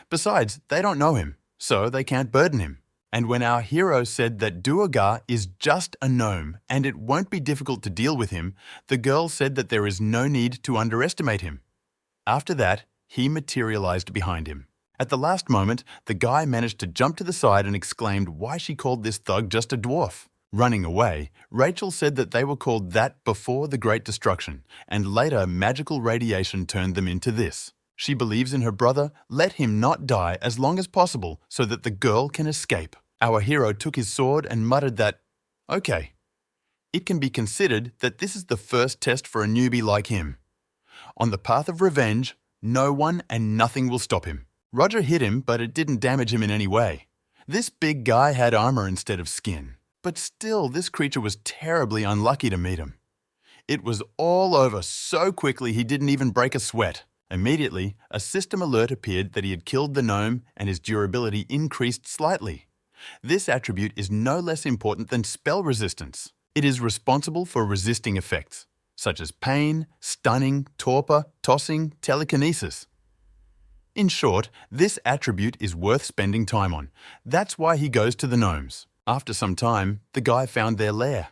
Besides, they don't know him, so they can't burden him. And when our hero said that Duergar is just a gnome and it won't be difficult to deal with him, the girl said that there is no need to underestimate him. After that, he materialized behind him. At the last moment, the guy managed to jump to the side and exclaimed why she called this thug just a dwarf. Running away, Rachel said that they were called that before the Great Destruction, and later magical radiation turned them into this. She believes in her brother. Let him not die as long as possible so that the girl can escape. Our hero took his sword and muttered that, okay, it can be considered that this is the first test for a newbie like him. On the path of revenge, no one and nothing will stop him. Roger hit him, but it didn't damage him in any way. This big guy had armor instead of skin. But still, this creature was terribly unlucky to meet him. It was all over so quickly he didn't even break a sweat. Immediately, a system alert appeared that he had killed the gnome and his durability increased slightly. This attribute is no less important than spell resistance. It is responsible for resisting effects, such as pain, stunning, torpor, tossing, telekinesis. In short, this attribute is worth spending time on. That's why he goes to the gnomes. After some time, the guy found their lair.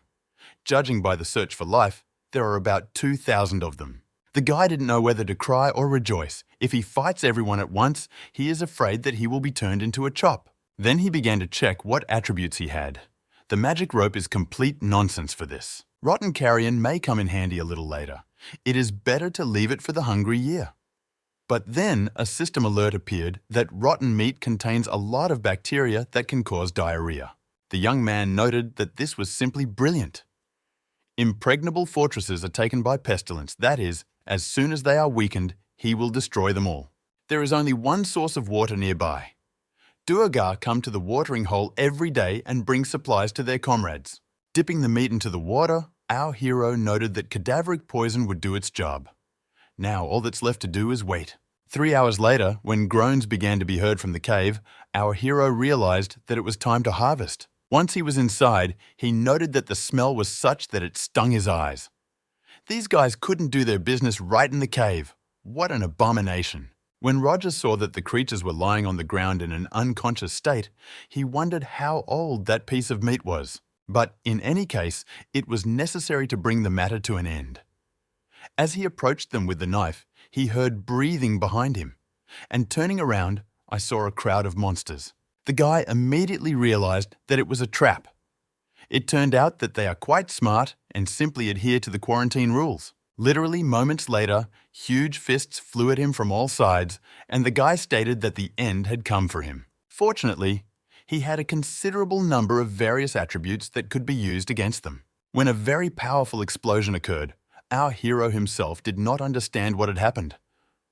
Judging by the search for life, there are about 2,000 of them. The guy didn't know whether to cry or rejoice. If he fights everyone at once, he is afraid that he will be turned into a chop. Then he began to check what attributes he had. The magic rope is complete nonsense for this. Rotten carrion may come in handy a little later. It is better to leave it for the hungry year. But then a system alert appeared that rotten meat contains a lot of bacteria that can cause diarrhea. The young man noted that this was simply brilliant. Impregnable fortresses are taken by pestilence. That is, as soon as they are weakened, he will destroy them all. There is only one source of water nearby. Duergar come to the watering hole every day and bring supplies to their comrades. Dipping the meat into the water, our hero noted that cadaveric poison would do its job. Now all that's left to do is wait. 3 hours later, when groans began to be heard from the cave, our hero realized that it was time to harvest. Once he was inside, he noted that the smell was such that it stung his eyes. These guys couldn't do their business right in the cave. What an abomination. When Roger saw that the creatures were lying on the ground in an unconscious state, he wondered how old that piece of meat was. But in any case, it was necessary to bring the matter to an end. As he approached them with the knife, he heard breathing behind him. And turning around, I saw a crowd of monsters. The guy immediately realized that it was a trap. It turned out that they are quite smart and simply adhere to the quarantine rules. Literally moments later, huge fists flew at him from all sides, and the guy stated that the end had come for him. Fortunately, he had a considerable number of various attributes that could be used against them. When a very powerful explosion occurred, our hero himself did not understand what had happened.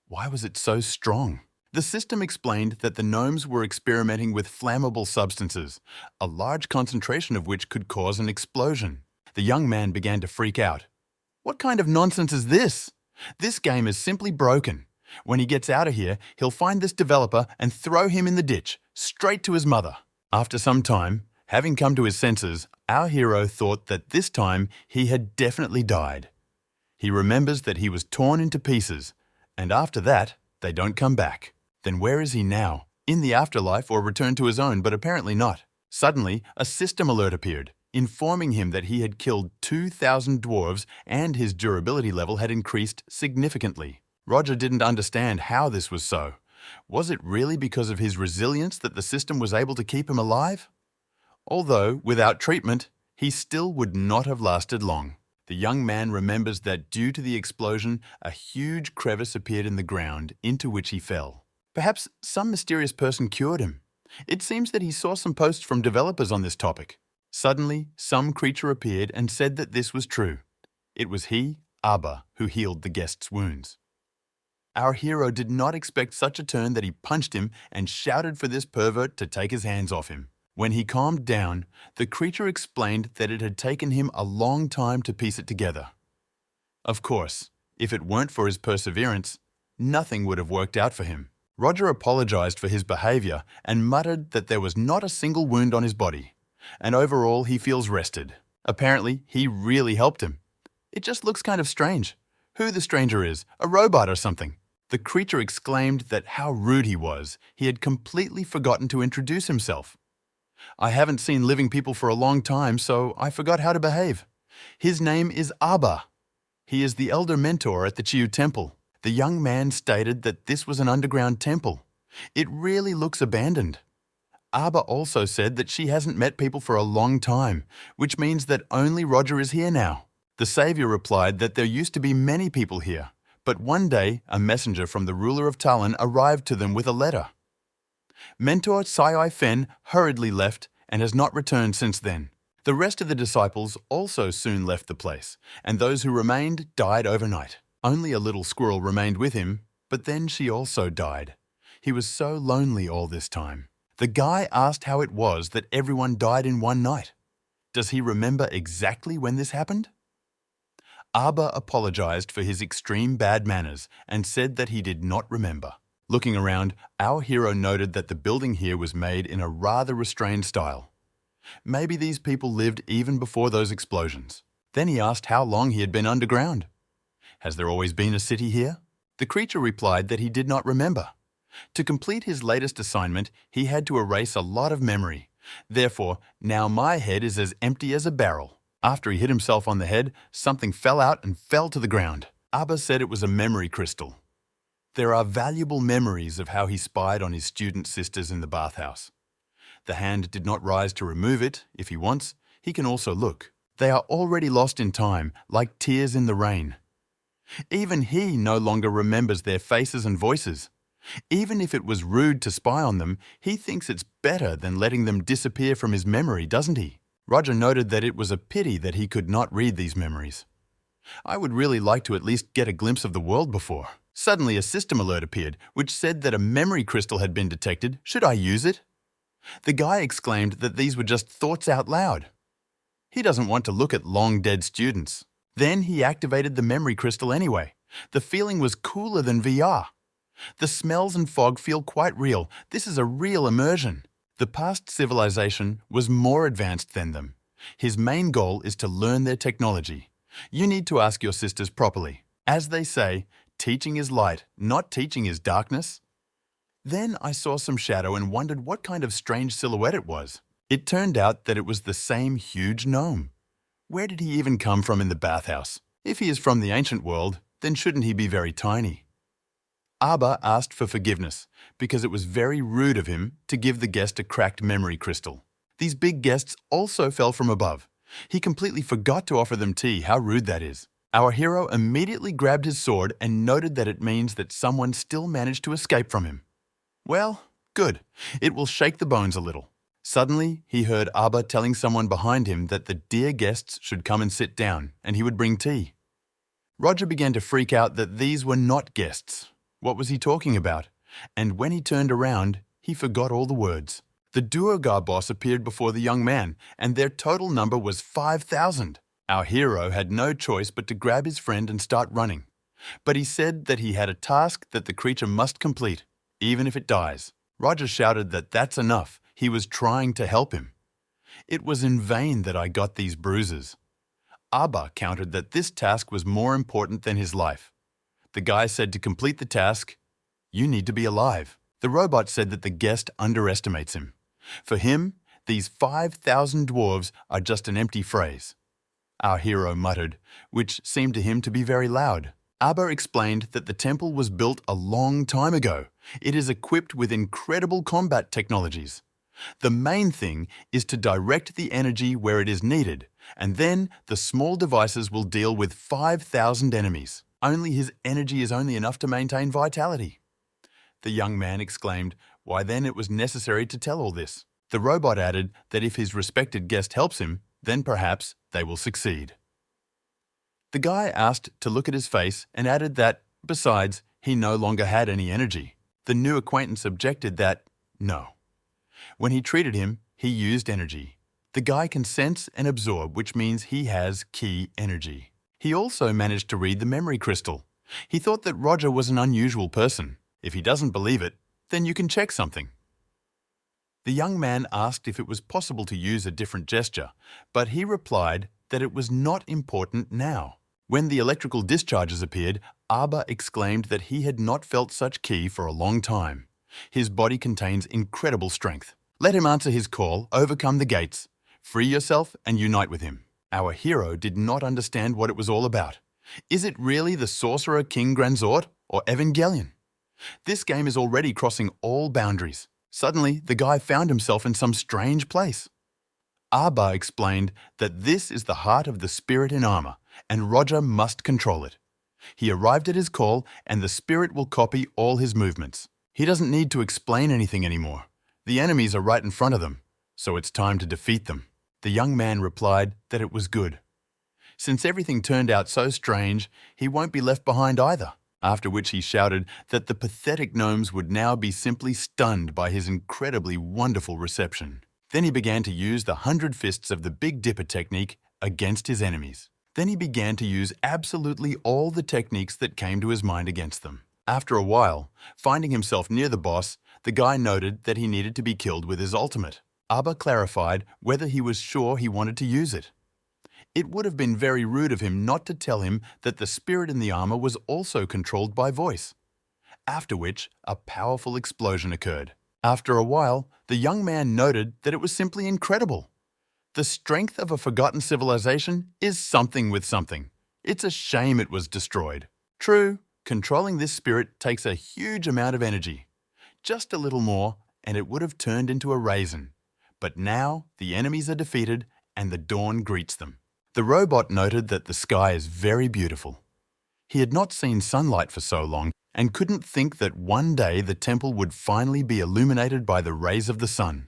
Why was it so strong? The system explained that the gnomes were experimenting with flammable substances, a large concentration of which could cause an explosion. The young man began to freak out. What kind of nonsense is this? This game is simply broken. When he gets out of here, he'll find this developer and throw him in the ditch, straight to his mother. After some time, having come to his senses, our hero thought that this time he had definitely died. He remembers that he was torn into pieces, and after that, they don't come back. Then where is he now? In the afterlife or returned to his own, but apparently not. Suddenly, a system alert appeared, informing him that he had killed 2,000 dwarves and his durability level had increased significantly. Roger didn't understand how this was so. Was it really because of his resilience that the system was able to keep him alive? Although, without treatment, he still would not have lasted long. The young man remembers that due to the explosion, a huge crevice appeared in the ground into which he fell. Perhaps some mysterious person cured him. It seems that he saw some posts from developers on this topic. Suddenly, some creature appeared and said that this was true. It was he, Abba, who healed the guest's wounds. Our hero did not expect such a turn that he punched him and shouted for this pervert to take his hands off him. When he calmed down, the creature explained that it had taken him a long time to piece it together. Of course, if it weren't for his perseverance, nothing would have worked out for him. Roger apologized for his behavior and muttered that there was not a single wound on his body, and overall he feels rested. Apparently, he really helped him. It just looks kind of strange. Who the stranger is, a robot or something? The creature exclaimed that how rude he was. He had completely forgotten to introduce himself. I haven't seen living people for a long time, so I forgot how to behave. His name is Abba. He is the elder mentor at the Chiyu Temple. The young man stated that this was an underground temple. It really looks abandoned. Abba also said that she hasn't met people for a long time, which means that only Roger is here now. The savior replied that there used to be many people here, but one day a messenger from the ruler of Talon arrived to them with a letter. Mentor Sai Fen hurriedly left and has not returned since then. The rest of the disciples also soon left the place, and those who remained died overnight. Only a little squirrel remained with him, but then she also died. He was so lonely all this time. The guy asked how it was that everyone died in one night. Does he remember exactly when this happened? Abba apologized for his extreme bad manners and said that he did not remember. Looking around, our hero noted that the building here was made in a rather restrained style. Maybe these people lived even before those explosions. Then he asked how long he had been underground. Has there always been a city here? The creature replied that he did not remember. To complete his latest assignment, he had to erase a lot of memory. Therefore, now my head is as empty as a barrel. After he hit himself on the head, something fell out and fell to the ground. Abba said it was a memory crystal. There are valuable memories of how he spied on his student sisters in the bathhouse. The hand did not rise to remove it. If he wants, he can also look. They are already lost in time, like tears in the rain. Even he no longer remembers their faces and voices. Even if it was rude to spy on them, he thinks it's better than letting them disappear from his memory, doesn't he? Roger noted that it was a pity that he could not read these memories. I would really like to at least get a glimpse of the world before. Suddenly a system alert appeared, which said that a memory crystal had been detected. Should I use it? The guy exclaimed that these were just thoughts out loud. He doesn't want to look at long-dead students. Then he activated the memory crystal anyway. The feeling was cooler than VR. The smells and fog feel quite real. This is a real immersion. The past civilization was more advanced than them. His main goal is to learn their technology. You need to ask your sisters properly. As they say, teaching is light, not teaching is darkness. Then I saw some shadow and wondered what kind of strange silhouette it was. It turned out that it was the same huge gnome. Where did he even come from in the bathhouse? If he is from the ancient world, then shouldn't he be very tiny? Abba asked for forgiveness because it was very rude of him to give the guest a cracked memory crystal. These big guests also fell from above. He completely forgot to offer them tea. How rude that is. Our hero immediately grabbed his sword and noted that it means that someone still managed to escape from him. Well, good. It will shake the bones a little. Suddenly, he heard Abba telling someone behind him that the dear guests should come and sit down, and he would bring tea. Roger began to freak out that these were not guests. What was he talking about? And when he turned around, he forgot all the words. The Duergar boss appeared before the young man, and their total number was 5,000. Our hero had no choice but to grab his friend and start running. But he said that he had a task that the creature must complete, even if it dies. Roger shouted that that's enough. He was trying to help him. It was in vain that I got these bruises. Abba countered that this task was more important than his life. The guy said to complete the task, you need to be alive. The robot said that the guest underestimates him. For him, these 5,000 dwarves are just an empty phrase. Our hero muttered, which seemed to him to be very loud. Abba explained that the temple was built a long time ago. It is equipped with incredible combat technologies. The main thing is to direct the energy where it is needed, and then the small devices will deal with 5,000 enemies. Only his energy is only enough to maintain vitality. The young man exclaimed, why then it was necessary to tell all this. The robot added that if his respected guest helps him, then perhaps they will succeed. The guy asked to look at his face and added that, besides, he no longer had any energy. The new acquaintance objected that, no. When he treated him, he used energy. The guy can sense and absorb, which means he has key energy. He also managed to read the memory crystal. He thought that Roger was an unusual person. If he doesn't believe it, then you can check something. The young man asked if it was possible to use a different gesture, but he replied that it was not important now. When the electrical discharges appeared, Abba exclaimed that he had not felt such ki for a long time. His body contains incredible strength. Let him answer his call, overcome the gates, free yourself and unite with him. Our hero did not understand what it was all about. Is it really the Sorcerer King Granzort or Evangelion? This game is already crossing all boundaries. Suddenly, the guy found himself in some strange place. Abba explained that this is the heart of the spirit in armor, and Roger must control it. He arrived at his call, and the spirit will copy all his movements. He doesn't need to explain anything anymore. The enemies are right in front of them, so it's time to defeat them. The young man replied that it was good. Since everything turned out so strange, he won't be left behind either. After which he shouted that the pathetic gnomes would now be simply stunned by his incredibly wonderful reception. Then he began to use the 100 fists of the Big Dipper technique against his enemies. Then he began to use absolutely all the techniques that came to his mind against them. After a while, finding himself near the boss, the guy noted that he needed to be killed with his ultimate. Abba clarified whether he was sure he wanted to use it. It would have been very rude of him not to tell him that the spirit in the armor was also controlled by voice. After which, a powerful explosion occurred. After a while, the young man noted that it was simply incredible. The strength of a forgotten civilization is something with something. It's a shame it was destroyed. True, controlling this spirit takes a huge amount of energy. Just a little more, and it would have turned into a raisin. But now, the enemies are defeated, and the dawn greets them. The robot noted that the sky is very beautiful. He had not seen sunlight for so long and couldn't think that one day the temple would finally be illuminated by the rays of the sun.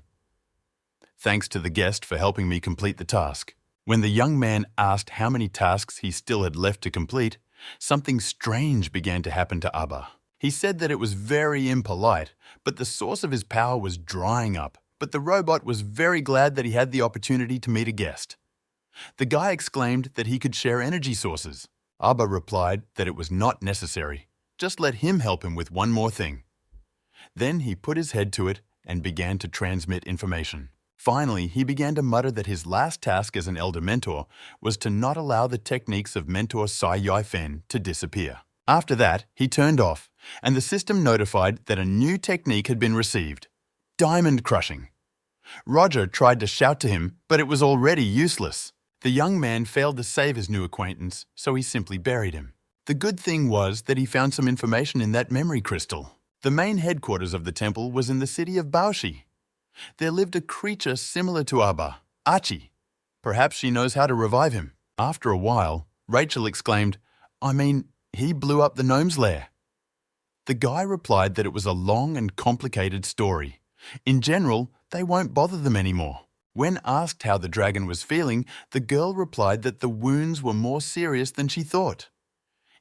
Thanks to the guest for helping me complete the task. When the young man asked how many tasks he still had left to complete, something strange began to happen to Abba. He said that it was very impolite, but the source of his power was drying up. But the robot was very glad that he had the opportunity to meet a guest. The guy exclaimed that he could share energy sources. Abba replied that it was not necessary. Just let him help him with one more thing. Then he put his head to it and began to transmit information. Finally, he began to mutter that his last task as an elder mentor was to not allow the techniques of mentor Sai Yai-Fen to disappear. After that, he turned off, and the system notified that a new technique had been received. Diamond crushing. Roger tried to shout to him, but it was already useless. The young man failed to save his new acquaintance, so he simply buried him. The good thing was that he found some information in that memory crystal. The main headquarters of the temple was in the city of Baoshi. There lived a creature similar to Abba, Achi. Perhaps she knows how to revive him. After a while, Rachel exclaimed, he blew up the gnome's lair. The guy replied that it was a long and complicated story. In general, they won't bother them anymore. When asked how the dragon was feeling, the girl replied that the wounds were more serious than she thought.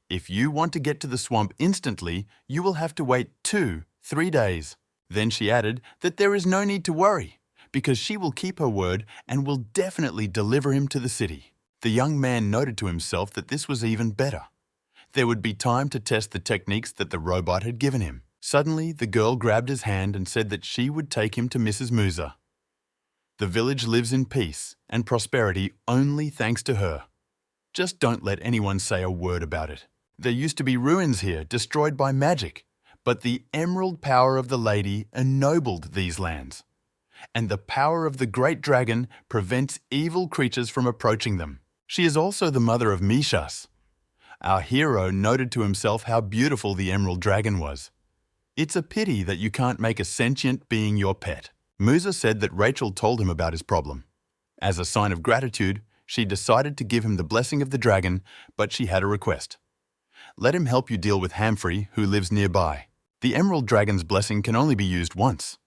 If you want to get to the swamp instantly, you will have to wait 2-3 days. Then she added that there is no need to worry, because she will keep her word and will definitely deliver him to the city. The young man noted to himself that this was even better. There would be time to test the techniques that the robot had given him. Suddenly, the girl grabbed his hand and said that she would take him to Mrs. Musa. The village lives in peace and prosperity only thanks to her. Just don't let anyone say a word about it. There used to be ruins here, destroyed by magic, but the emerald power of the lady ennobled these lands. And the power of the great dragon prevents evil creatures from approaching them. She is also the mother of Mishas. Our hero noted to himself how beautiful the emerald dragon was. It's a pity that you can't make a sentient being your pet. Musa said that Rachel told him about his problem. As a sign of gratitude, she decided to give him the blessing of the dragon, but she had a request. Let him help you deal with Hamfrey, who lives nearby. The Emerald Dragon's blessing can only be used once.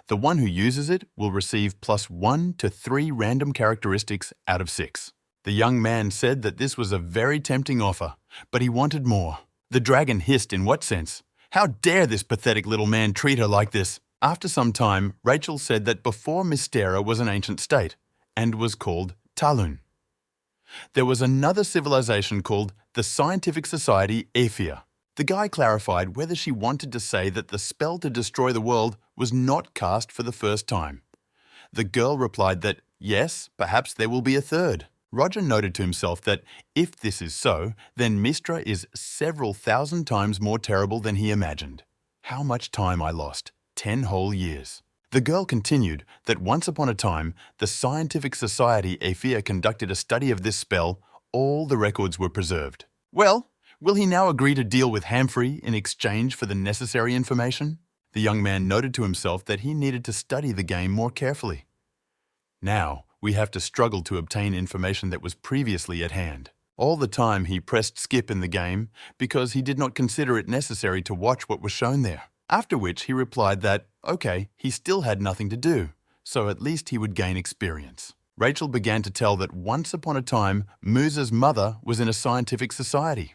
The one who uses it will receive +1 to 3 random characteristics out of 6. The young man said that this was a very tempting offer, but he wanted more. The dragon hissed in what sense? How dare this pathetic little man treat her like this? After some time, Rachel said that before Mystera was an ancient state, and was called Talun. There was another civilization called the Scientific Society Aphia. The guy clarified whether she wanted to say that the spell to destroy the world was not cast for the first time. The girl replied that, yes, perhaps there will be a third. Roger noted to himself that if this is so, then Mystra is several thousand times more terrible than he imagined. How much time I lost. 10 whole years. The girl continued that once upon a time, the Scientific Society Aphia conducted a study of this spell. All the records were preserved. Well, will he now agree to deal with Hamfrey in exchange for the necessary information? The young man noted to himself that he needed to study the game more carefully. Now, we have to struggle to obtain information that was previously at hand. All the time he pressed skip in the game because he did not consider it necessary to watch what was shown there. After which he replied that, okay, he still had nothing to do, so at least he would gain experience. Rachel began to tell that once upon a time, Musa's mother was in a scientific society.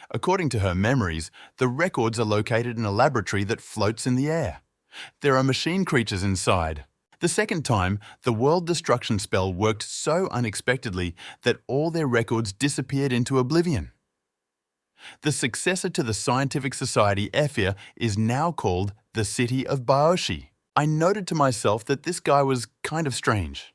According to her memories, the records are located in a laboratory that floats in the air. There are machine creatures inside. The second time, the world destruction spell worked so unexpectedly that all their records disappeared into oblivion. The successor to the Scientific Society Ephia is now called the City of Baoshi. I noted to myself that this guy was kind of strange.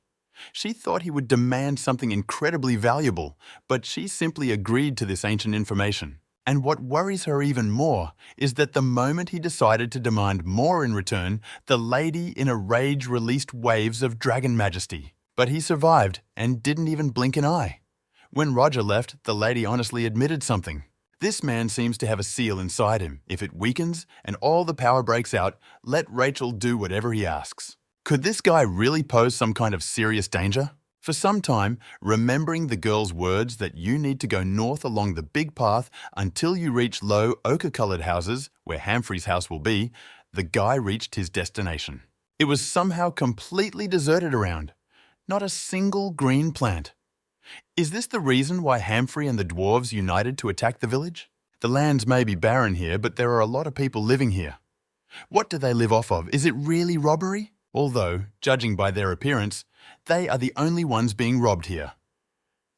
She thought he would demand something incredibly valuable, but she simply agreed to this ancient information. And what worries her even more is that the moment he decided to demand more in return, the lady in a rage released waves of dragon majesty. But he survived and didn't even blink an eye. When Roger left, the lady honestly admitted something. This man seems to have a seal inside him. If it weakens and all the power breaks out, let Rachel do whatever he asks. Could this guy really pose some kind of serious danger? For some time, remembering the girl's words that you need to go north along the big path until you reach low ochre-colored houses, where Hamfrey's house will be, the guy reached his destination. It was somehow completely deserted around. Not a single green plant. Is this the reason why Hamfrey and the dwarves united to attack the village? The lands may be barren here, but there are a lot of people living here. What do they live off of? Is it really robbery? Although, judging by their appearance, they are the only ones being robbed here.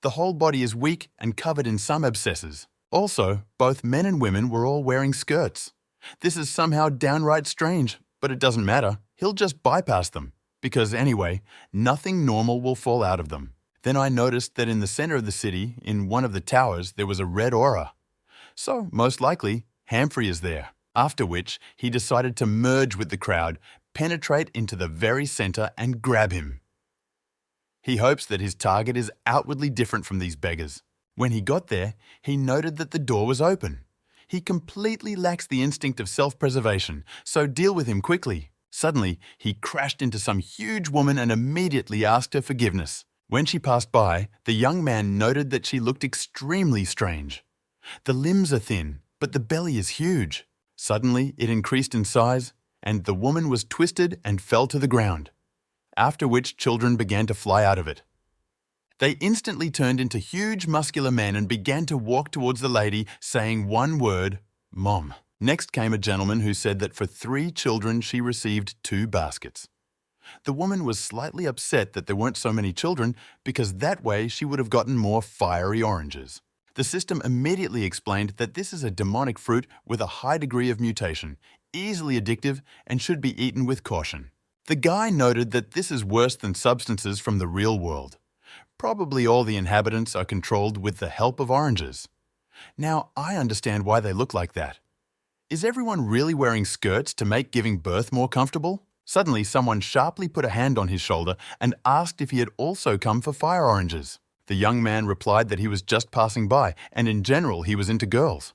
The whole body is weak and covered in some abscesses. Also, both men and women were all wearing skirts. This is somehow downright strange, but it doesn't matter. He'll just bypass them, because anyway, nothing normal will fall out of them. Then I noticed that in the center of the city, in one of the towers, there was a red aura. So, most likely, Hamfrey is there. After which, he decided to merge with the crowd, penetrate into the very center and grab him. He hopes that his target is outwardly different from these beggars. When he got there, he noted that the door was open. He completely lacks the instinct of self-preservation, so deal with him quickly. Suddenly, he crashed into some huge woman and immediately asked her forgiveness. When she passed by, the young man noted that she looked extremely strange. The limbs are thin, but the belly is huge. Suddenly, it increased in size, and the woman was twisted and fell to the ground, after which children began to fly out of it. They instantly turned into huge muscular men and began to walk towards the lady, saying one word, Mom. Next came a gentleman who said that for 3 children she received 2 baskets. The woman was slightly upset that there weren't so many children because that way she would have gotten more fiery oranges. The system immediately explained that this is a demonic fruit with a high degree of mutation, easily addictive, and should be eaten with caution. The guy noted that this is worse than substances from the real world. Probably all the inhabitants are controlled with the help of oranges. Now, I understand why they look like that. Is everyone really wearing skirts to make giving birth more comfortable? Suddenly, someone sharply put a hand on his shoulder and asked if he had also come for fire oranges. The young man replied that he was just passing by, and in general he was into girls.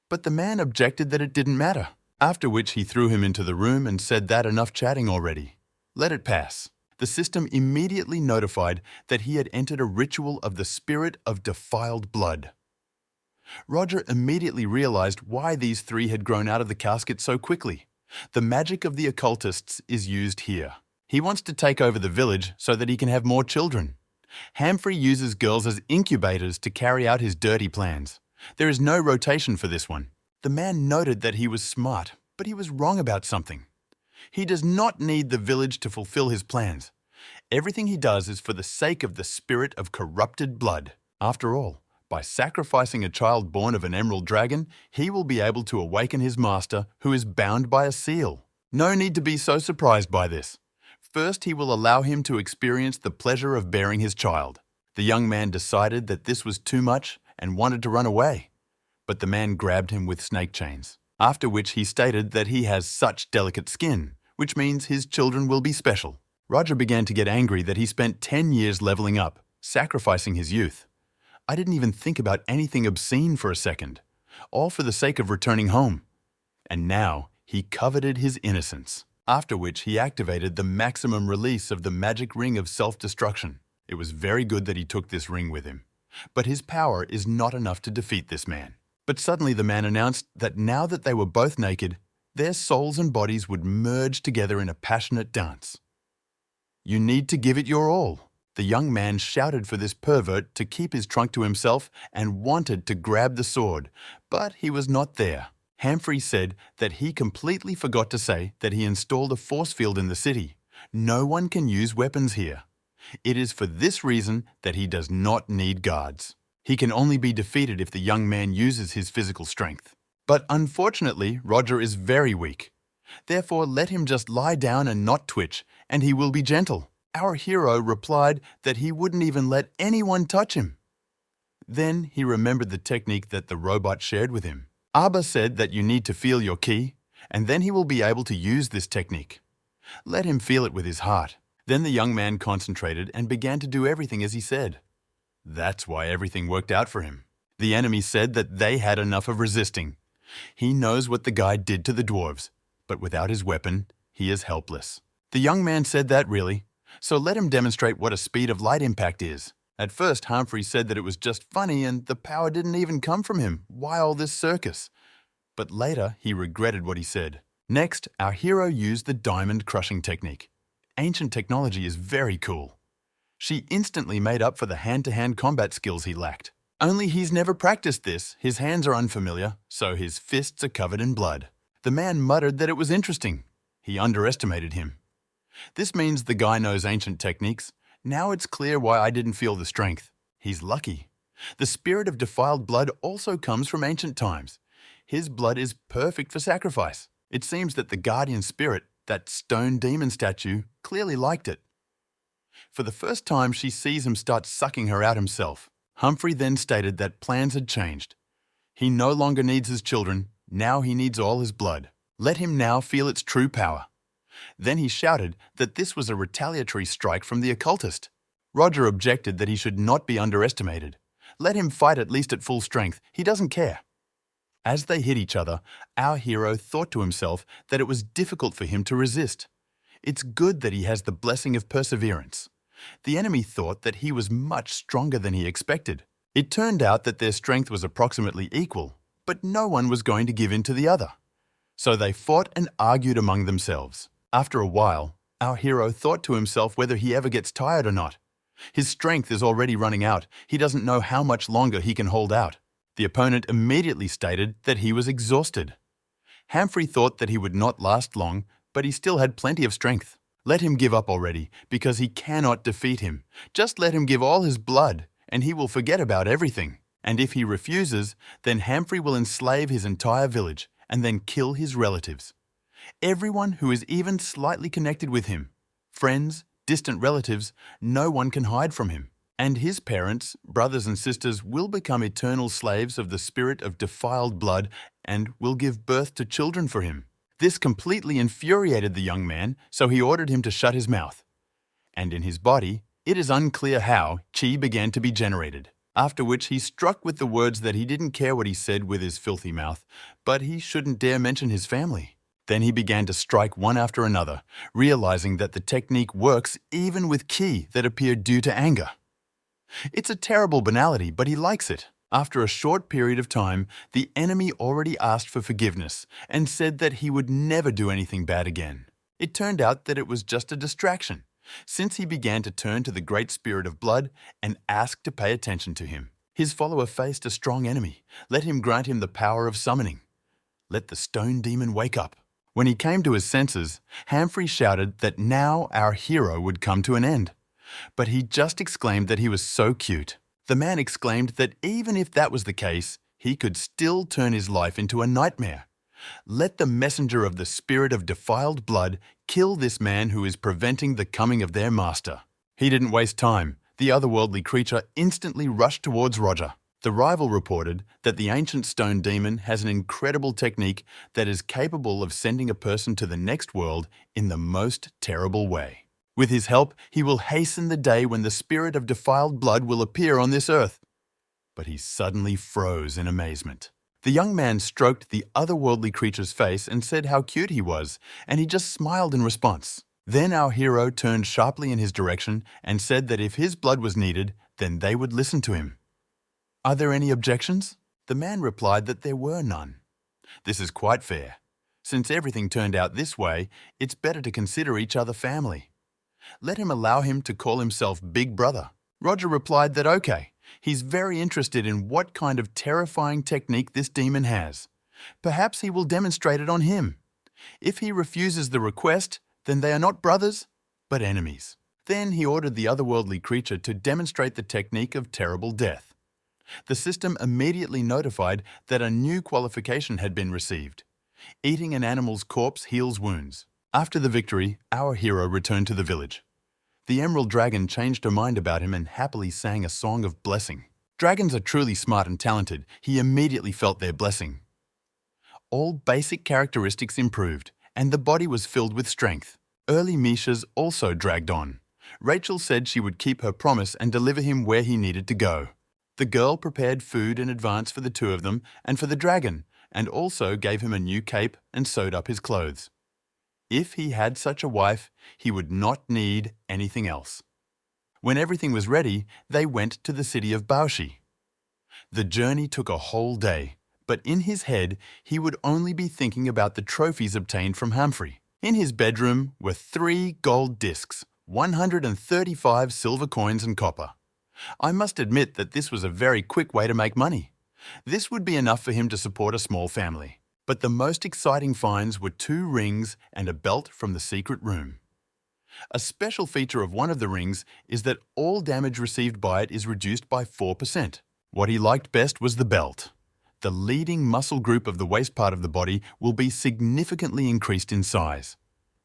But the man objected that it didn't matter, after which he threw him into the room and said that enough chatting already. Let it pass. The system immediately notified that he had entered a ritual of the spirit of defiled blood. Roger immediately realized why these three had grown out of the casket so quickly. The magic of the occultists is used here. He wants to take over the village so that he can have more children. Humphrey uses girls as incubators to carry out his dirty plans. There is no rotation for this one. The man noted that he was smart, but he was wrong about something. He does not need the village to fulfill his plans. Everything he does is for the sake of the spirit of corrupted blood. After all, by sacrificing a child born of an emerald dragon, he will be able to awaken his master, who is bound by a seal. No need to be so surprised by this. First, he will allow him to experience the pleasure of bearing his child. The young man decided that this was too much and wanted to run away. But the man grabbed him with snake chains, after which he stated that he has such delicate skin, which means his children will be special. Roger began to get angry that he spent 10 years leveling up, sacrificing his youth. I didn't even think about anything obscene for a second, all for the sake of returning home. And now he coveted his innocence, after which he activated the maximum release of the magic ring of self-destruction. It was very good that he took this ring with him, but his power is not enough to defeat this man. But suddenly the man announced that now that they were both naked, their souls and bodies would merge together in a passionate dance. You need to give it your all. The young man shouted for this pervert to keep his trunk to himself and wanted to grab the sword, but he was not there. Humphrey said that he completely forgot to say that he installed a force field in the city. No one can use weapons here. It is for this reason that he does not need guards. He can only be defeated if the young man uses his physical strength. But unfortunately, Roger is very weak. Therefore, let him just lie down and not twitch, and he will be gentle. Our hero replied that he wouldn't even let anyone touch him. Then he remembered the technique that the robot shared with him. Abba said that you need to feel your ki, and then he will be able to use this technique. Let him feel it with his heart. Then the young man concentrated and began to do everything as he said. That's why everything worked out for him. The enemy said that they had enough of resisting. He knows what the guy did to the dwarves, but without his weapon, he is helpless. The young man said that really, so let him demonstrate what a speed of light impact is. At first, Humphrey said that it was just funny and the power didn't even come from him. Why all this circus? But later, he regretted what he said. Next, our hero used the diamond crushing technique. Ancient technology is very cool. She instantly made up for the hand-to-hand combat skills he lacked. Only he's never practiced this, his hands are unfamiliar, so his fists are covered in blood. The man muttered that it was interesting. He underestimated him. This means the guy knows ancient techniques. Now it's clear why I didn't feel the strength. He's lucky. The spirit of defiled blood also comes from ancient times. His blood is perfect for sacrifice. It seems that the guardian spirit, that stone demon statue, clearly liked it. For the first time, she sees him start sucking her out himself. Humphrey then stated that plans had changed. He no longer needs his children, now he needs all his blood. Let him now feel its true power. Then he shouted that this was a retaliatory strike from the occultist. Roger objected that he should not be underestimated. Let him fight at least at full strength, he doesn't care. As they hit each other, our hero thought to himself that it was difficult for him to resist. It's good that he has the blessing of perseverance. The enemy thought that he was much stronger than he expected. It turned out that their strength was approximately equal, but no one was going to give in to the other. So they fought and argued among themselves. After a while, our hero thought to himself whether he ever gets tired or not. His strength is already running out. He doesn't know how much longer he can hold out. The opponent immediately stated that he was exhausted. Humphrey thought that he would not last long, but he still had plenty of strength. Let him give up already, because he cannot defeat him. Just let him give all his blood, and he will forget about everything. And if he refuses, then Humphrey will enslave his entire village, and then kill his relatives. Everyone who is even slightly connected with him, friends, distant relatives, no one can hide from him. And his parents, brothers and sisters will become eternal slaves of the spirit of defiled blood and will give birth to children for him. This completely infuriated the young man, so he ordered him to shut his mouth. And in his body, it is unclear how, chi began to be generated. After which he struck with the words that he didn't care what he said with his filthy mouth, but he shouldn't dare mention his family. Then he began to strike one after another, realizing that the technique works even with ki that appeared due to anger. It's a terrible banality, but he likes it. After a short period of time, the enemy already asked for forgiveness and said that he would never do anything bad again. It turned out that it was just a distraction, since he began to turn to the Great Spirit of Blood and ask to pay attention to him. His follower faced a strong enemy. Let him grant him the power of summoning. Let the stone demon wake up. When he came to his senses, Humphrey shouted that now our hero would come to an end. But he just exclaimed that he was so cute. The man exclaimed that even if that was the case, he could still turn his life into a nightmare. Let the messenger of the spirit of defiled blood kill this man who is preventing the coming of their master. He didn't waste time. The otherworldly creature instantly rushed towards Roger. The rival reported that the ancient stone demon has an incredible technique that is capable of sending a person to the next world in the most terrible way. With his help, he will hasten the day when the spirit of defiled blood will appear on this earth. But he suddenly froze in amazement. The young man stroked the otherworldly creature's face and said how cute he was, and he just smiled in response. Then our hero turned sharply in his direction and said that if his blood was needed, then they would listen to him. Are there any objections? The man replied that there were none. This is quite fair. Since everything turned out this way, it's better to consider each other family. Let him allow him to call himself Big Brother. Roger replied that okay, he's very interested in what kind of terrifying technique this demon has. Perhaps he will demonstrate it on him. If he refuses the request, then they are not brothers, but enemies. Then he ordered the otherworldly creature to demonstrate the technique of terrible death. The system immediately notified that a new qualification had been received. Eating an animal's corpse heals wounds. After the victory, our hero returned to the village. The Emerald Dragon changed her mind about him and happily sang a song of blessing. Dragons are truly smart and talented. He immediately felt their blessing. All basic characteristics improved, and the body was filled with strength. Early Mishas also dragged on. Rachel said she would keep her promise and deliver him where he needed to go. The girl prepared food in advance for the two of them and for the dragon, and also gave him a new cape and sewed up his clothes. If he had such a wife, he would not need anything else. When everything was ready, they went to the city of Baoshi. The journey took a whole day, but in his head, he would only be thinking about the trophies obtained from Humphrey. In his bedroom were 3 gold discs, 135 silver coins and copper. I must admit that this was a very quick way to make money. This would be enough for him to support a small family. But the most exciting finds were 2 rings and a belt from the secret room. A special feature of one of the rings is that all damage received by it is reduced by 4%. What he liked best was the belt. The leading muscle group of the waist part of the body will be significantly increased in size.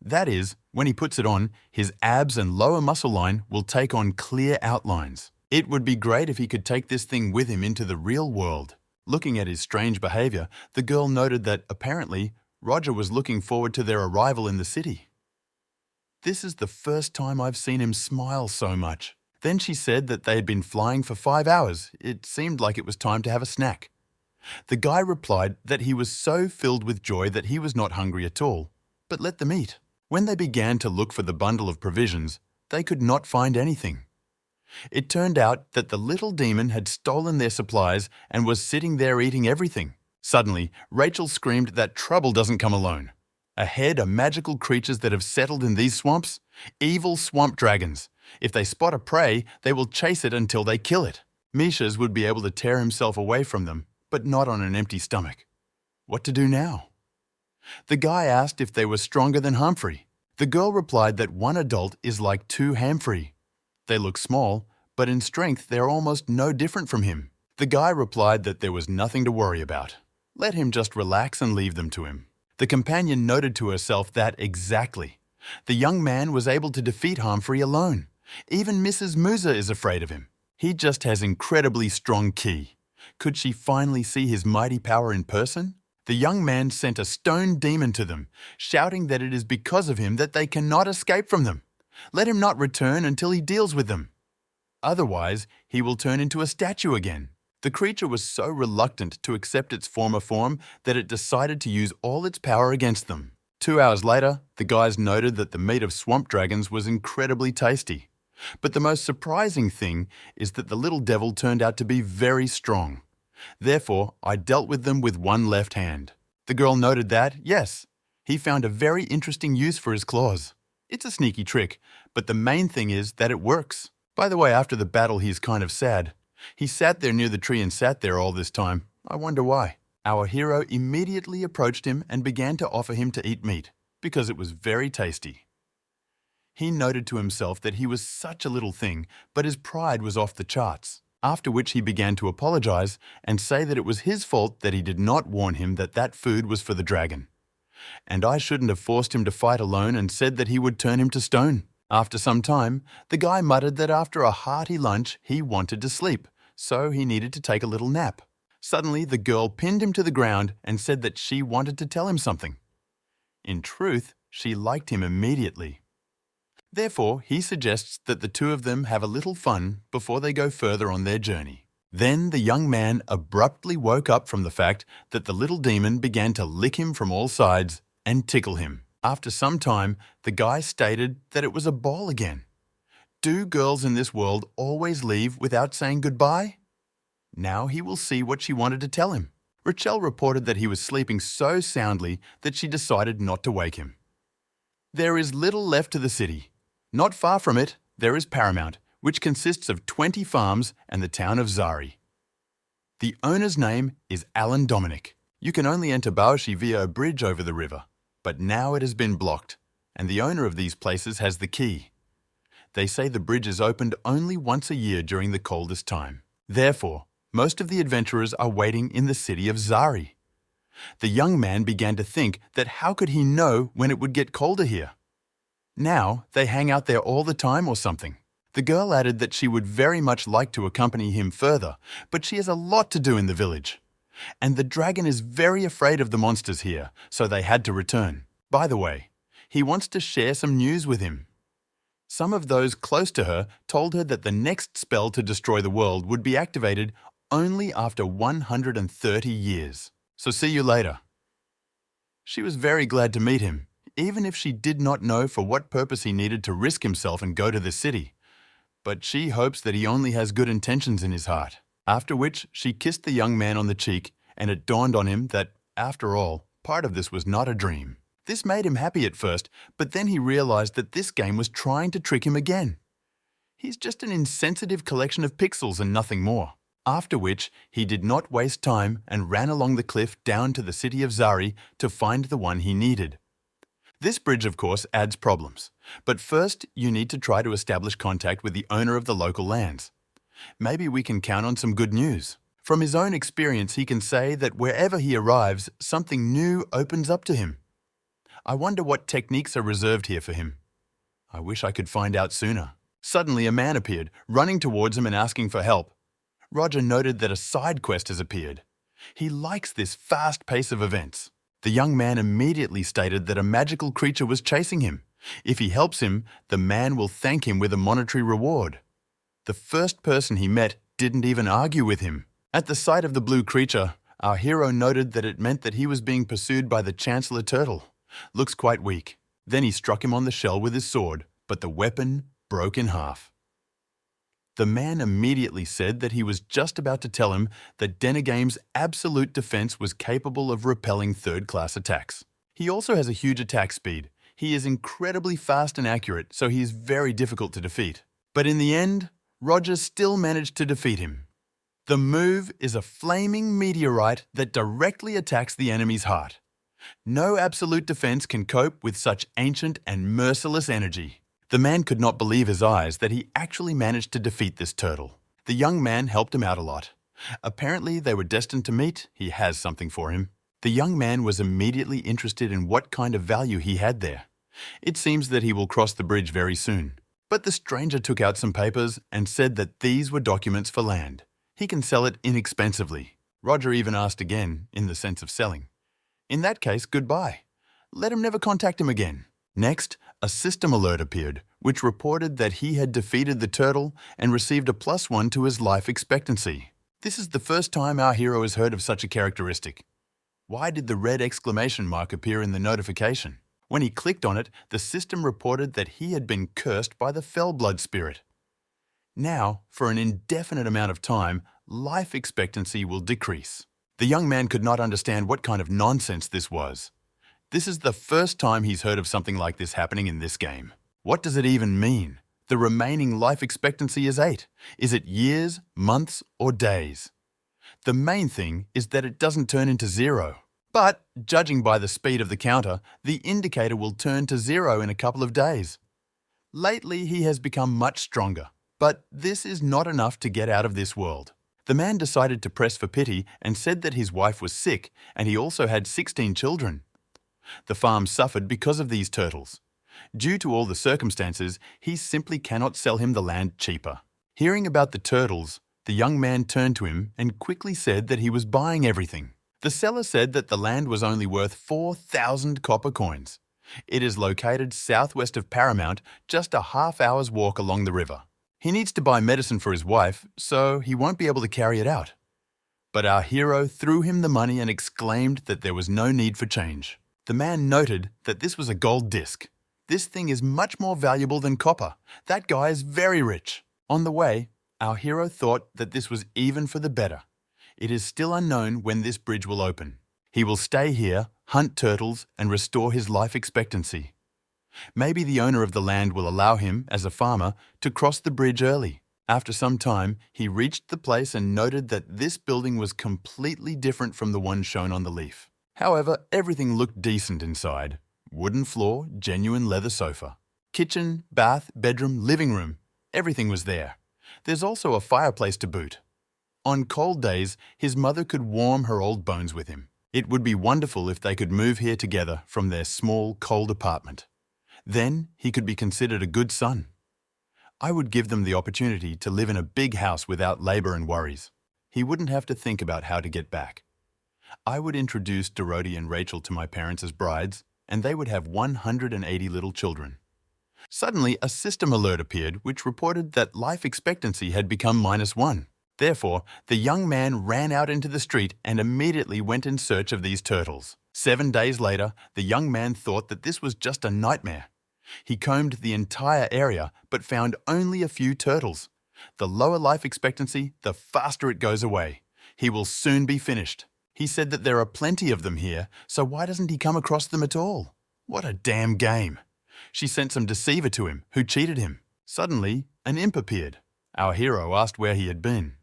That is, when he puts it on, his abs and lower muscle line will take on clear outlines. It would be great if he could take this thing with him into the real world. Looking at his strange behavior, the girl noted that, apparently, Roger was looking forward to their arrival in the city. This is the first time I've seen him smile so much. Then she said that they had been flying for 5 hours. It seemed like it was time to have a snack. The guy replied that he was so filled with joy that he was not hungry at all, but let them eat. When they began to look for the bundle of provisions, they could not find anything. It turned out that the little demon had stolen their supplies and was sitting there eating everything. Suddenly, Rachel screamed that trouble doesn't come alone. Ahead are magical creatures that have settled in these swamps, evil swamp dragons. If they spot a prey, they will chase it until they kill it. Mishas would be able to tear himself away from them, but not on an empty stomach. What to do now? The guy asked if they were stronger than Humphrey. The girl replied that one adult is like 2 Humphrey. They look small, but in strength they are almost no different from him. The guy replied that there was nothing to worry about. Let him just relax and leave them to him. The companion noted to herself that exactly. The young man was able to defeat Humphrey alone. Even Mrs. Musa is afraid of him. He just has incredibly strong ki. Could she finally see his mighty power in person? The young man sent a stone demon to them, shouting that it is because of him that they cannot escape from them. Let him not return until he deals with them. Otherwise, he will turn into a statue again. The creature was so reluctant to accept its former form that it decided to use all its power against them. 2 hours later, the guys noted that the meat of swamp dragons was incredibly tasty. But the most surprising thing is that the little devil turned out to be very strong. Therefore, I dealt with them with one left hand. The girl noted that, yes, he found a very interesting use for his claws. It's a sneaky trick, but the main thing is that it works. By the way, after the battle, he's kind of sad. He sat there near the tree and sat there all this time. I wonder why. Our hero immediately approached him and began to offer him to eat meat, because it was very tasty. He noted to himself that he was such a little thing, but his pride was off the charts, after which he began to apologize and say that it was his fault that he did not warn him that that food was for the dragon. And I shouldn't have forced him to fight alone and said that he would turn him to stone. After some time, the guy muttered that after a hearty lunch, he wanted to sleep, so he needed to take a little nap. Suddenly, the girl pinned him to the ground and said that she wanted to tell him something. In truth, she liked him immediately. Therefore, he suggests that the two of them have a little fun before they go further on their journey. Then the young man abruptly woke up from the fact that the little demon began to lick him from all sides and tickle him. After some time, the guy stated that it was a ball again. Do girls in this world always leave without saying goodbye? Now he will see what she wanted to tell him. Rachel reported that he was sleeping so soundly that she decided not to wake him. There is little left to the city. Not far from it, there is Paramount, which consists of 20 farms and the town of Zari. The owner's name is Alan Dominic. You can only enter Baoshi via a bridge over the river, but now it has been blocked, and the owner of these places has the key. They say the bridge is opened only once a year during the coldest time. Therefore, most of the adventurers are waiting in the city of Zari. The young man began to think that how could he know when it would get colder here? Now, they hang out there all the time or something. The girl added that she would very much like to accompany him further, but she has a lot to do in the village. And the dragon is very afraid of the monsters here, so they had to return. By the way, he wants to share some news with him. Some of those close to her told her that the next spell to destroy the world would be activated only after 130 years. So see you later. She was very glad to meet him, even if she did not know for what purpose he needed to risk himself and go to the city. But she hopes that he only has good intentions in his heart. After which, she kissed the young man on the cheek, and it dawned on him that, after all, part of this was not a dream. This made him happy at first, but then he realized that this game was trying to trick him again. He's just an insensitive collection of pixels and nothing more. After which, he did not waste time and ran along the cliff down to the city of Zari to find the one he needed. This bridge, of course, adds problems. But first, you need to try to establish contact with the owner of the local lands. Maybe we can count on some good news. From his own experience, he can say that wherever he arrives, something new opens up to him. I wonder what techniques are reserved here for him. I wish I could find out sooner. Suddenly, a man appeared, running towards him and asking for help. Roger noted that a side quest has appeared. He likes this fast pace of events. The young man immediately stated that a magical creature was chasing him. If he helps him, the man will thank him with a monetary reward. The first person he met didn't even argue with him. At the sight of the blue creature, our hero noted that it meant that he was being pursued by the Chancellor Turtle. Looks quite weak. Then he struck him on the shell with his sword, but the weapon broke in half. The man immediately said that he was just about to tell him that Denagame's absolute defense was capable of repelling third-class attacks. He also has a huge attack speed. He is incredibly fast and accurate, so he is very difficult to defeat. But in the end, Roger still managed to defeat him. The move is a flaming meteorite that directly attacks the enemy's heart. No absolute defense can cope with such ancient and merciless energy. The man could not believe his eyes that he actually managed to defeat this turtle. The young man helped him out a lot. Apparently they were destined to meet. He has something for him. The young man was immediately interested in what kind of value he had there. It seems that he will cross the bridge very soon. But the stranger took out some papers and said that these were documents for land. He can sell it inexpensively. Roger even asked again, in the sense of selling. In that case, goodbye. Let him never contact him again. Next, a system alert appeared, which reported that he had defeated the turtle and received a +1 to his life expectancy. This is the first time our hero has heard of such a characteristic. Why did the red exclamation mark appear in the notification? When he clicked on it, the system reported that he had been cursed by the Fellblood spirit. Now, for an indefinite amount of time, life expectancy will decrease. The young man could not understand what kind of nonsense this was. This is the first time he's heard of something like this happening in this game. What does it even mean? The remaining life expectancy is 8. Is it years, months, or days? The main thing is that it doesn't turn into 0. But, judging by the speed of the counter, the indicator will turn to 0 in a couple of days. Lately, he has become much stronger, but this is not enough to get out of this world. The man decided to press for pity and said that his wife was sick and he also had 16 children. The farm suffered because of these turtles. Due to all the circumstances, he simply cannot sell him the land cheaper. Hearing about the turtles, the young man turned to him and quickly said that he was buying everything. The seller said that the land was only worth 4,000 copper coins. It is located southwest of Paramount, just a half-hour's walk along the river. He needs to buy medicine for his wife, so he won't be able to carry it out. But our hero threw him the money and exclaimed that there was no need for change. The man noted that this was a gold disc. This thing is much more valuable than copper. That guy is very rich. On the way, our hero thought that this was even for the better. It is still unknown when this bridge will open. He will stay here, hunt turtles, and restore his life expectancy. Maybe the owner of the land will allow him, as a farmer, to cross the bridge early. After some time, he reached the place and noted that this building was completely different from the one shown on the leaf. However, everything looked decent inside. Wooden floor, genuine leather sofa. Kitchen, bath, bedroom, living room. Everything was there. There's also a fireplace to boot. On cold days, his mother could warm her old bones with him. It would be wonderful if they could move here together from their small, cold apartment. Then he could be considered a good son. I would give them the opportunity to live in a big house without labor and worries. He wouldn't have to think about how to get back. I would introduce Dorothy and Rachel to my parents as brides, and they would have 180 little children. Suddenly, a system alert appeared which reported that life expectancy had become -1. Therefore, the young man ran out into the street and immediately went in search of these turtles. 7 days later, the young man thought that this was just a nightmare. He combed the entire area but found only a few turtles. The lower life expectancy, the faster it goes away. He will soon be finished. He said that there are plenty of them here, so why doesn't he come across them at all? What a damn game. She sent some deceiver to him, who cheated him. Suddenly, an imp appeared. Our hero asked where he had been.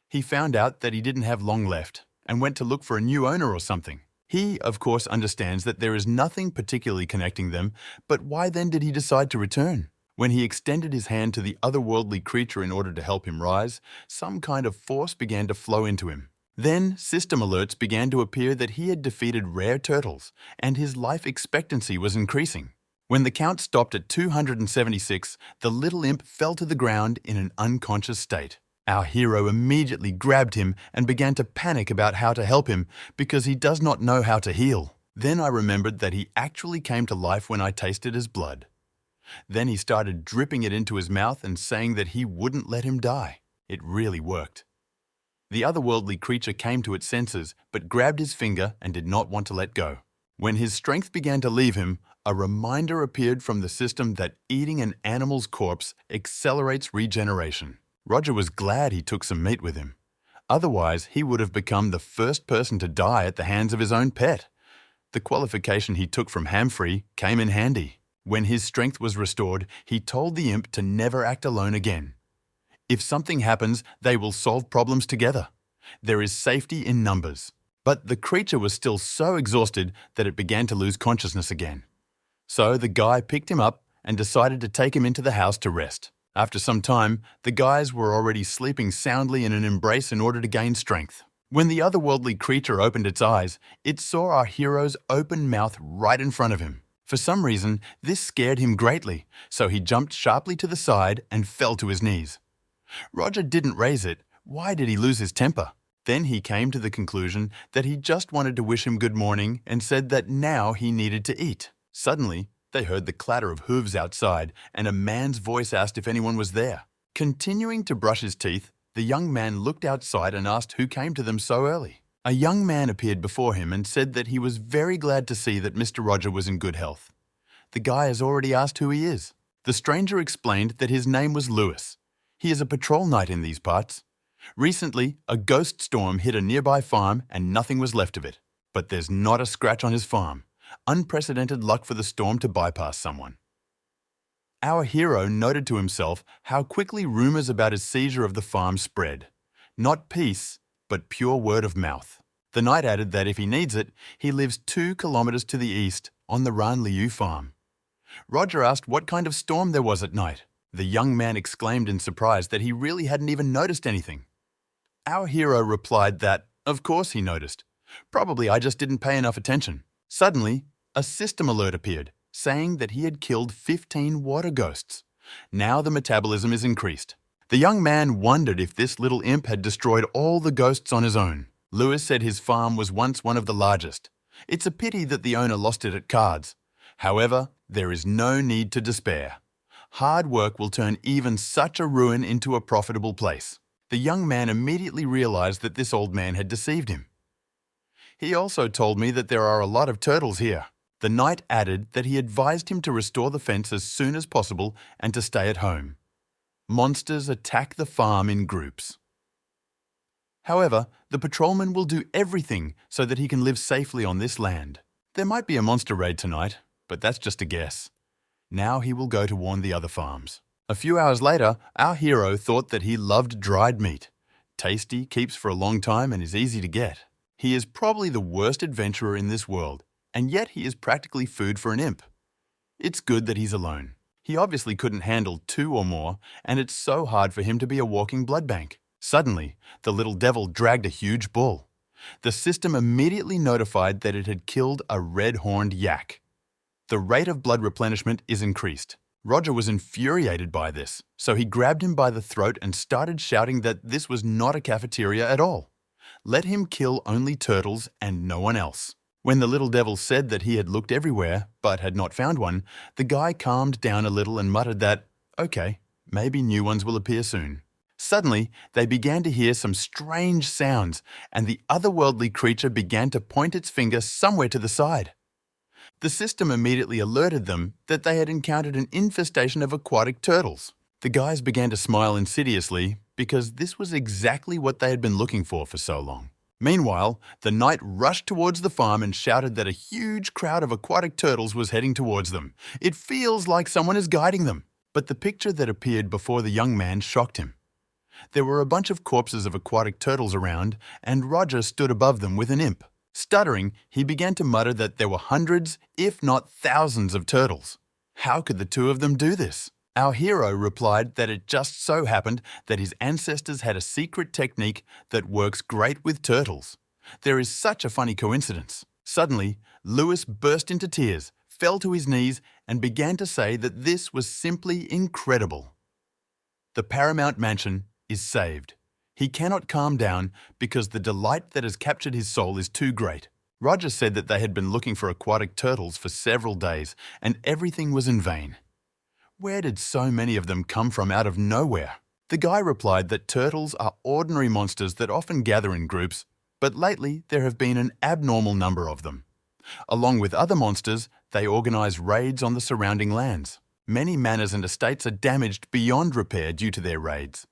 He found out that he didn't have long left and went to look for a new owner or something. He, of course, understands that there is nothing particularly connecting them, but why then did he decide to return? When he extended his hand to the otherworldly creature in order to help him rise, some kind of force began to flow into him. Then, system alerts began to appear that he had defeated rare turtles, and his life expectancy was increasing. When the count stopped at 276, the little imp fell to the ground in an unconscious state. Our hero immediately grabbed him and began to panic about how to help him because he does not know how to heal. Then I remembered that he actually came to life when I tasted his blood. Then he started dripping it into his mouth and saying that he wouldn't let him die. It really worked. The otherworldly creature came to its senses but grabbed his finger and did not want to let go. When his strength began to leave him, a reminder appeared from the system that eating an animal's corpse accelerates regeneration. Roger was glad he took some meat with him. Otherwise, he would have become the first person to die at the hands of his own pet. The qualification he took from Hamfrey came in handy. When his strength was restored, he told the imp to never act alone again. If something happens, they will solve problems together. There is safety in numbers. But the creature was still so exhausted that it began to lose consciousness again. So the guy picked him up and decided to take him into the house to rest. After some time, the guys were already sleeping soundly in an embrace in order to gain strength. When the otherworldly creature opened its eyes, it saw our hero's open mouth right in front of him. For some reason, this scared him greatly, so he jumped sharply to the side and fell to his knees. Roger didn't raise it. Why did he lose his temper? Then he came to the conclusion that he just wanted to wish him good morning and said that now he needed to eat. Suddenly, they heard the clatter of hooves outside, and a man's voice asked if anyone was there. Continuing to brush his teeth, the young man looked outside and asked who came to them so early. A young man appeared before him and said that he was very glad to see that Mr. Roger was in good health. The guy has already asked who he is. The stranger explained that his name was Lewis. He is a patrol knight in these parts. Recently, a ghost storm hit a nearby farm and nothing was left of it. But there's not a scratch on his farm. Unprecedented luck for the storm to bypass someone. Our hero noted to himself how quickly rumors about his seizure of the farm spread. Not peace, but pure word of mouth. The knight added that if he needs it, he lives 2 kilometers to the east on the Ran Liu farm. Roger asked what kind of storm there was at night. The young man exclaimed in surprise that he really hadn't even noticed anything. Our hero replied that, of course he noticed. Probably I just didn't pay enough attention. Suddenly, a system alert appeared, saying that he had killed 15 water ghosts. Now the metabolism is increased. The young man wondered if this little imp had destroyed all the ghosts on his own. Lewis said his farm was once one of the largest. It's a pity that the owner lost it at cards. However, there is no need to despair. Hard work will turn even such a ruin into a profitable place. The young man immediately realized that this old man had deceived him. He also told me that there are a lot of turtles here. The knight added that he advised him to restore the fence as soon as possible and to stay at home. Monsters attack the farm in groups. However, the patrolman will do everything so that he can live safely on this land. There might be a monster raid tonight, but that's just a guess. Now he will go to warn the other farms. A few hours later, our hero thought that he loved dried meat. Tasty, keeps for a long time, and is easy to get. He is probably the worst adventurer in this world, and yet he is practically food for an imp. It's good that he's alone. He obviously couldn't handle 2 or more, and it's so hard for him to be a walking blood bank. Suddenly, the little devil dragged a huge bull. The system immediately notified that it had killed a red-horned yak. The rate of blood replenishment is increased. Roger was infuriated by this, so he grabbed him by the throat and started shouting that this was not a cafeteria at all. Let him kill only turtles and no one else. When the little devil said that he had looked everywhere, but had not found one, the guy calmed down a little and muttered that, okay, maybe new ones will appear soon. Suddenly, they began to hear some strange sounds, and the otherworldly creature began to point its finger somewhere to the side. The system immediately alerted them that they had encountered an infestation of aquatic turtles. The guys began to smile insidiously because this was exactly what they had been looking for so long. Meanwhile, the knight rushed towards the farm and shouted that a huge crowd of aquatic turtles was heading towards them. It feels like someone is guiding them. But the picture that appeared before the young man shocked him. There were a bunch of corpses of aquatic turtles around, and Roger stood above them with an imp. Stuttering, he began to mutter that there were hundreds, if not thousands of turtles. How could the two of them do this? Our hero replied that it just so happened that his ancestors had a secret technique that works great with turtles. There is such a funny coincidence. Suddenly, Lewis burst into tears, fell to his knees, and began to say that this was simply incredible. The Paramount Mansion is saved. He cannot calm down because the delight that has captured his soul is too great. Roger said that they had been looking for aquatic turtles for several days, and everything was in vain. Where did so many of them come from out of nowhere? The guy replied that turtles are ordinary monsters that often gather in groups, but lately there have been an abnormal number of them. Along with other monsters, they organize raids on the surrounding lands. Many manors and estates are damaged beyond repair due to their raids.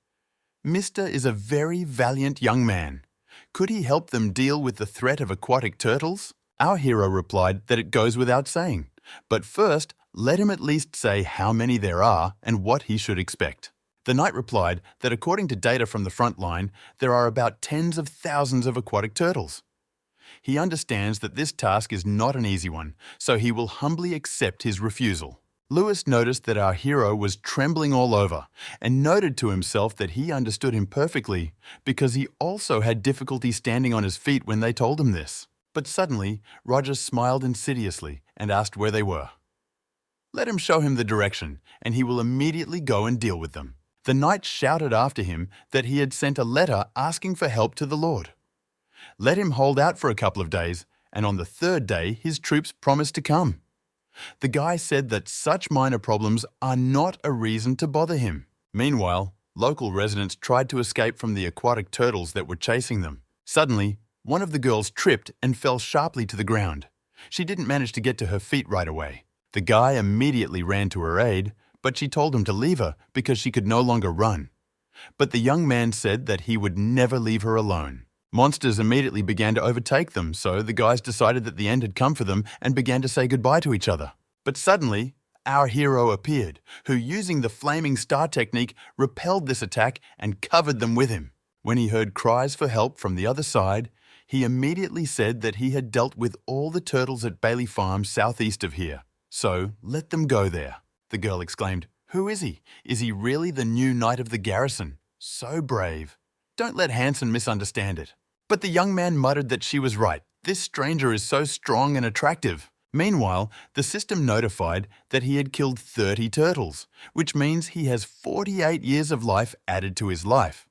Mr. is a very valiant young man. Could he help them deal with the threat of aquatic turtles? Our hero replied that it goes without saying, but first, let him at least say how many there are and what he should expect. The knight replied that according to data from the front line, there are about tens of thousands of aquatic turtles. He understands that this task is not an easy one, so he will humbly accept his refusal. Lewis noticed that our hero was trembling all over and noted to himself that he understood him perfectly because he also had difficulty standing on his feet when they told him this. But suddenly, Roger smiled insidiously and asked where they were. Let him show him the direction, and he will immediately go and deal with them. The knight shouted after him that he had sent a letter asking for help to the Lord. Let him hold out for a couple of days, and on the 3rd day his troops promised to come. The guy said that such minor problems are not a reason to bother him. Meanwhile, local residents tried to escape from the aquatic turtles that were chasing them. Suddenly, one of the girls tripped and fell sharply to the ground. She didn't manage to get to her feet right away. The guy immediately ran to her aid, but she told him to leave her because she could no longer run. But the young man said that he would never leave her alone. Monsters immediately began to overtake them, so the guys decided that the end had come for them and began to say goodbye to each other. But suddenly, our hero appeared, who, using the flaming star technique, repelled this attack and covered them with him. When he heard cries for help from the other side, he immediately said that he had dealt with all the turtles at Bailey Farm southeast of here. So, let them go there. The girl exclaimed, "Who is he? Is he really the new knight of the garrison? So brave. Don't let Hanson misunderstand it." But the young man muttered that she was right. This stranger is so strong and attractive. Meanwhile, the system notified that he had killed 30 turtles, which means he has 48 years of life added to his life.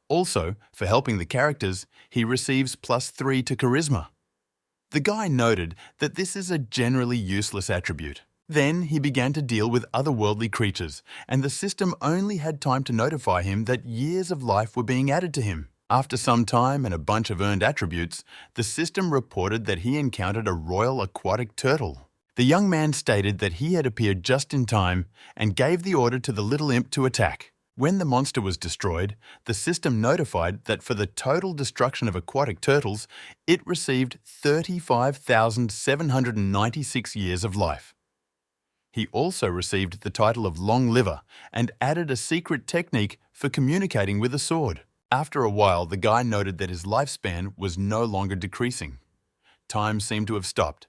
Also, for helping the characters, he receives +3 to charisma. The guy noted that this is a generally useless attribute. Then he began to deal with otherworldly creatures, and the system only had time to notify him that years of life were being added to him. After some time and a bunch of earned attributes, the system reported that he encountered a royal aquatic turtle. The young man stated that he had appeared just in time and gave the order to the little imp to attack. When the monster was destroyed, the system notified that for the total destruction of aquatic turtles, it received 35,796 years of life. He also received the title of Long Liver and added a secret technique for communicating with a sword. After a while, the guy noted that his lifespan was no longer decreasing. Time seemed to have stopped.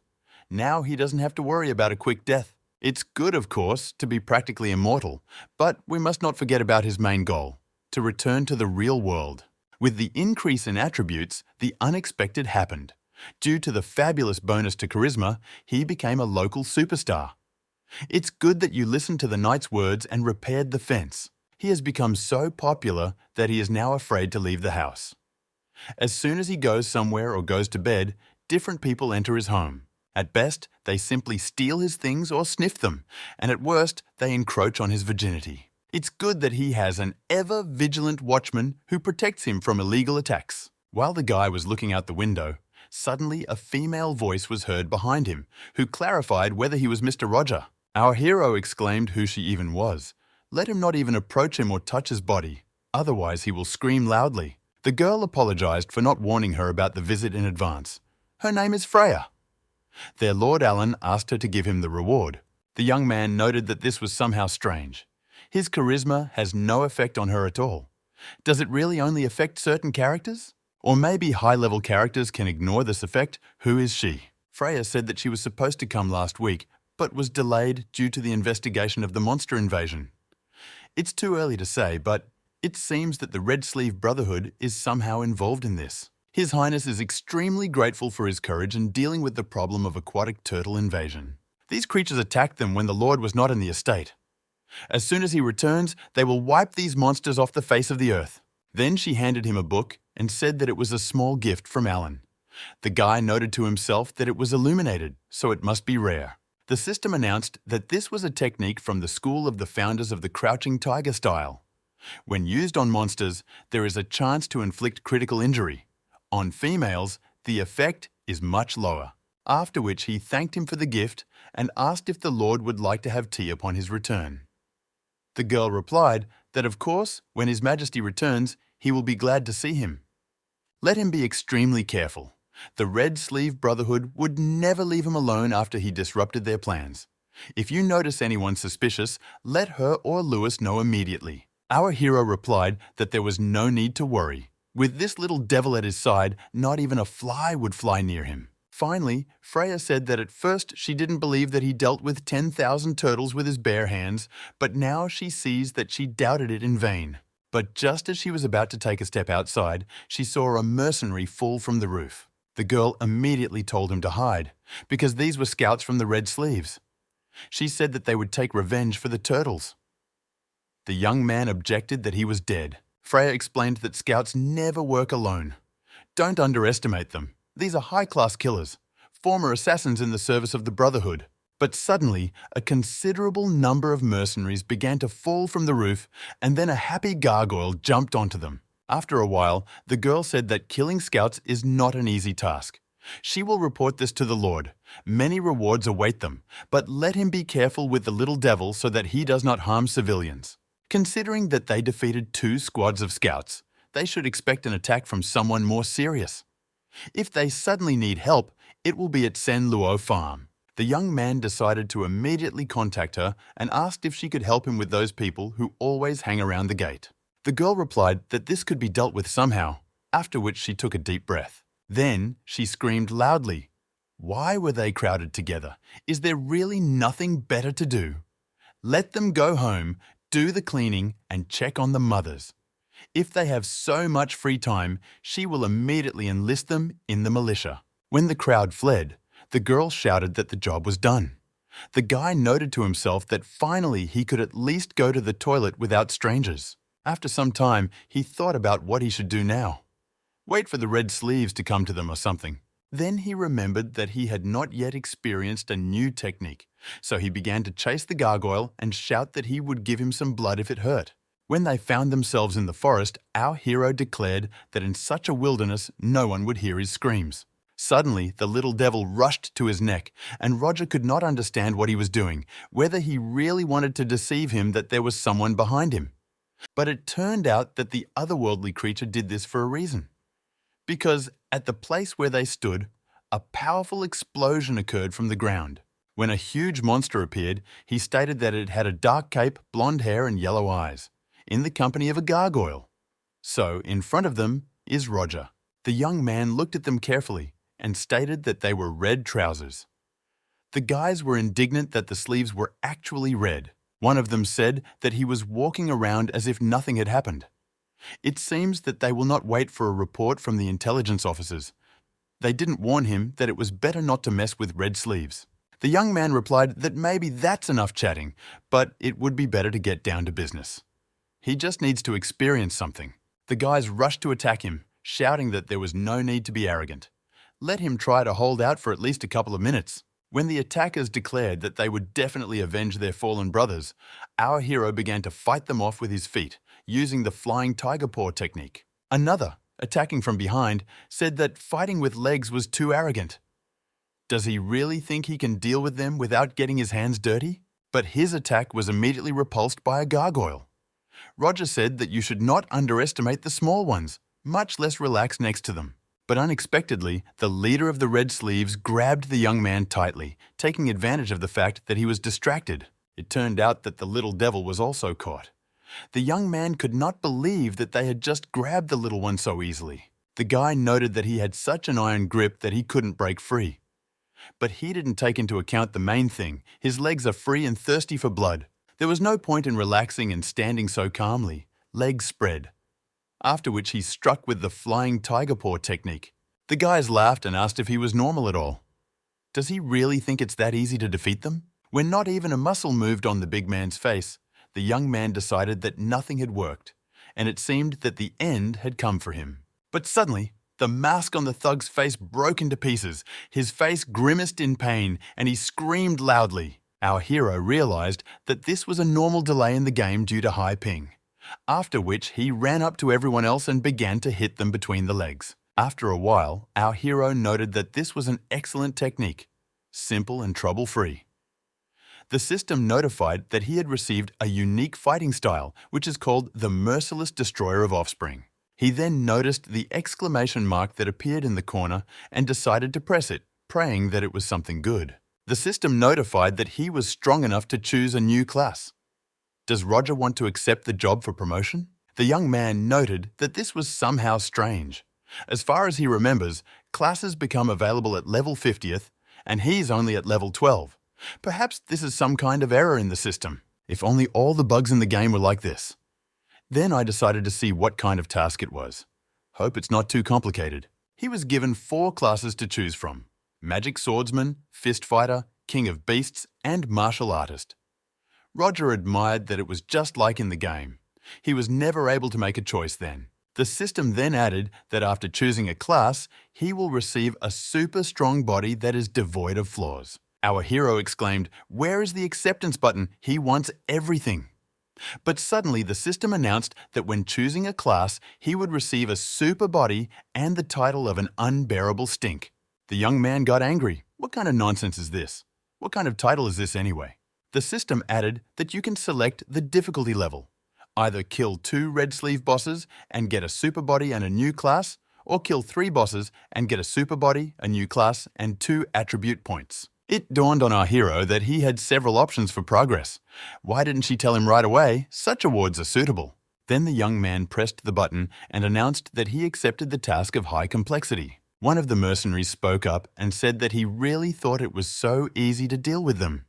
Now he doesn't have to worry about a quick death. It's good, of course, to be practically immortal, but we must not forget about his main goal, to return to the real world. With the increase in attributes, the unexpected happened. Due to the fabulous bonus to charisma, he became a local superstar. It's good that you listened to the knight's words and repaired the fence. He has become so popular that he is now afraid to leave the house. As soon as he goes somewhere or goes to bed, different people enter his home. At best, they simply steal his things or sniff them, and at worst, they encroach on his virginity. It's good that he has an ever-vigilant watchman who protects him from illegal attacks. While the guy was looking out the window, suddenly a female voice was heard behind him, who clarified whether he was Mr. Roger. Our hero exclaimed who she even was. Let him not even approach him or touch his body, otherwise he will scream loudly. The girl apologized for not warning her about the visit in advance. Her name is Freya. Their Lord Alan asked her to give him the reward. The young man noted that this was somehow strange. His charisma has no effect on her at all. Does it really only affect certain characters? Or maybe high-level characters can ignore this effect? Who is she? Freya said that she was supposed to come last week, but was delayed due to the investigation of the monster invasion. It's too early to say, but it seems that the Red Sleeve Brotherhood is somehow involved in this. His Highness is extremely grateful for his courage in dealing with the problem of aquatic turtle invasion. These creatures attacked them when the Lord was not in the estate. As soon as he returns, they will wipe these monsters off the face of the earth. Then she handed him a book and said that it was a small gift from Alan. The guy noted to himself that it was illuminated, so it must be rare. The system announced that this was a technique from the school of the founders of the Crouching Tiger style. When used on monsters, there is a chance to inflict critical injury. On females, the effect is much lower, after which he thanked him for the gift and asked if the Lord would like to have tea upon his return. The girl replied that of course, when His Majesty returns, he will be glad to see him. Let him be extremely careful. The Red Sleeve Brotherhood would never leave him alone after he disrupted their plans. If you notice anyone suspicious, let her or Lewis know immediately. Our hero replied that there was no need to worry. With this little devil at his side, not even a fly would fly near him. Finally, Freya said that at first she didn't believe that he dealt with 10,000 turtles with his bare hands, but now she sees that she doubted it in vain. But just as she was about to take a step outside, she saw a mercenary fall from the roof. The girl immediately told him to hide, because these were scouts from the Red Sleeves. She said that they would take revenge for the turtles. The young man objected that he was dead. Freya explained that scouts never work alone. Don't underestimate them. These are high-class killers, former assassins in the service of the Brotherhood. But suddenly, a considerable number of mercenaries began to fall from the roof, and then a happy gargoyle jumped onto them. After a while, the girl said that killing scouts is not an easy task. She will report this to the Lord. Many rewards await them, but let him be careful with the little devil so that he does not harm civilians. Considering that they defeated 2 squads of scouts, they should expect an attack from someone more serious. If they suddenly need help, it will be at Sen Luo Farm. The young man decided to immediately contact her and asked if she could help him with those people who always hang around the gate. The girl replied that this could be dealt with somehow, after which she took a deep breath. Then she screamed loudly. Why were they crowded together? Is there really nothing better to do? Let them go home, do the cleaning, and check on the mothers. If they have so much free time, she will immediately enlist them in the militia. When the crowd fled, the girl shouted that the job was done. The guy noted to himself that finally he could at least go to the toilet without strangers. After some time, he thought about what he should do now. Wait for the red sleeves to come to them or something. Then he remembered that he had not yet experienced a new technique, so he began to chase the gargoyle and shout that he would give him some blood if it hurt. When they found themselves in the forest, our hero declared that in such a wilderness no one would hear his screams. Suddenly, the little devil rushed to his neck, and Roger could not understand what he was doing, whether he really wanted to deceive him that there was someone behind him. But it turned out that the otherworldly creature did this for a reason. Because at the place where they stood, a powerful explosion occurred from the ground. When a huge monster appeared, he stated that it had a dark cape, blonde hair, and yellow eyes, in the company of a gargoyle. So, in front of them is Roger. The young man looked at them carefully and stated that they were red trousers. The guys were indignant that the sleeves were actually red. One of them said that he was walking around as if nothing had happened. It seems that they will not wait for a report from the intelligence officers. They didn't warn him that it was better not to mess with red sleeves. The young man replied that maybe that's enough chatting, but it would be better to get down to business. He just needs to experience something. The guys rushed to attack him, shouting that there was no need to be arrogant. Let him try to hold out for at least a couple of minutes. When the attackers declared that they would definitely avenge their fallen brothers, our hero began to fight them off with his feet, using the flying tiger paw technique. Another, attacking from behind, said that fighting with legs was too arrogant. Does he really think he can deal with them without getting his hands dirty? But his attack was immediately repulsed by a gargoyle. Roger said that you should not underestimate the small ones, much less relax next to them. But unexpectedly, the leader of the red sleeves grabbed the young man tightly, taking advantage of the fact that he was distracted. It turned out that the little devil was also caught. The young man could not believe that they had just grabbed the little one so easily. The guy noted that he had such an iron grip that he couldn't break free. But he didn't take into account the main thing. His legs are free and thirsty for blood. There was no point in relaxing and standing so calmly, legs spread. After which he struck with the flying tiger paw technique. The guys laughed and asked if he was normal at all. Does he really think it's that easy to defeat them? When not even a muscle moved on the big man's face, the young man decided that nothing had worked, and it seemed that the end had come for him. But suddenly, the mask on the thug's face broke into pieces. His face grimaced in pain, and he screamed loudly. Our hero realized that this was a normal delay in the game due to high ping. After which he ran up to everyone else and began to hit them between the legs. After a while, our hero noted that this was an excellent technique, simple and trouble-free. The system notified that he had received a unique fighting style, which is called the Merciless Destroyer of Offspring. He then noticed the exclamation mark that appeared in the corner and decided to press it, praying that it was something good. The system notified that he was strong enough to choose a new class. Does Roger want to accept the job for promotion? The young man noted that this was somehow strange. As far as he remembers, classes become available at level 50th, and he's only at level 12. Perhaps this is some kind of error in the system. If only all the bugs in the game were like this. Then I decided to see what kind of task it was. Hope it's not too complicated. He was given 4 classes to choose from: Magic Swordsman, Fist Fighter, King of Beasts, and Martial Artist. Roger admired that it was just like in the game. He was never able to make a choice then. The system then added that after choosing a class, he will receive a super strong body that is devoid of flaws. Our hero exclaimed, "Where is the acceptance button? He wants everything." But suddenly the system announced that when choosing a class, he would receive a super body and the title of an unbearable stink. The young man got angry. What kind of nonsense is this? What kind of title is this anyway? The system added that you can select the difficulty level. Either kill 2 red sleeve bosses and get a super body and a new class, or kill 3 bosses and get a super body, a new class, and 2 attribute points. It dawned on our hero that he had several options for progress. Why didn't she tell him right away, such awards are suitable? Then the young man pressed the button and announced that he accepted the task of high complexity. One of the mercenaries spoke up and said that he really thought it was so easy to deal with them.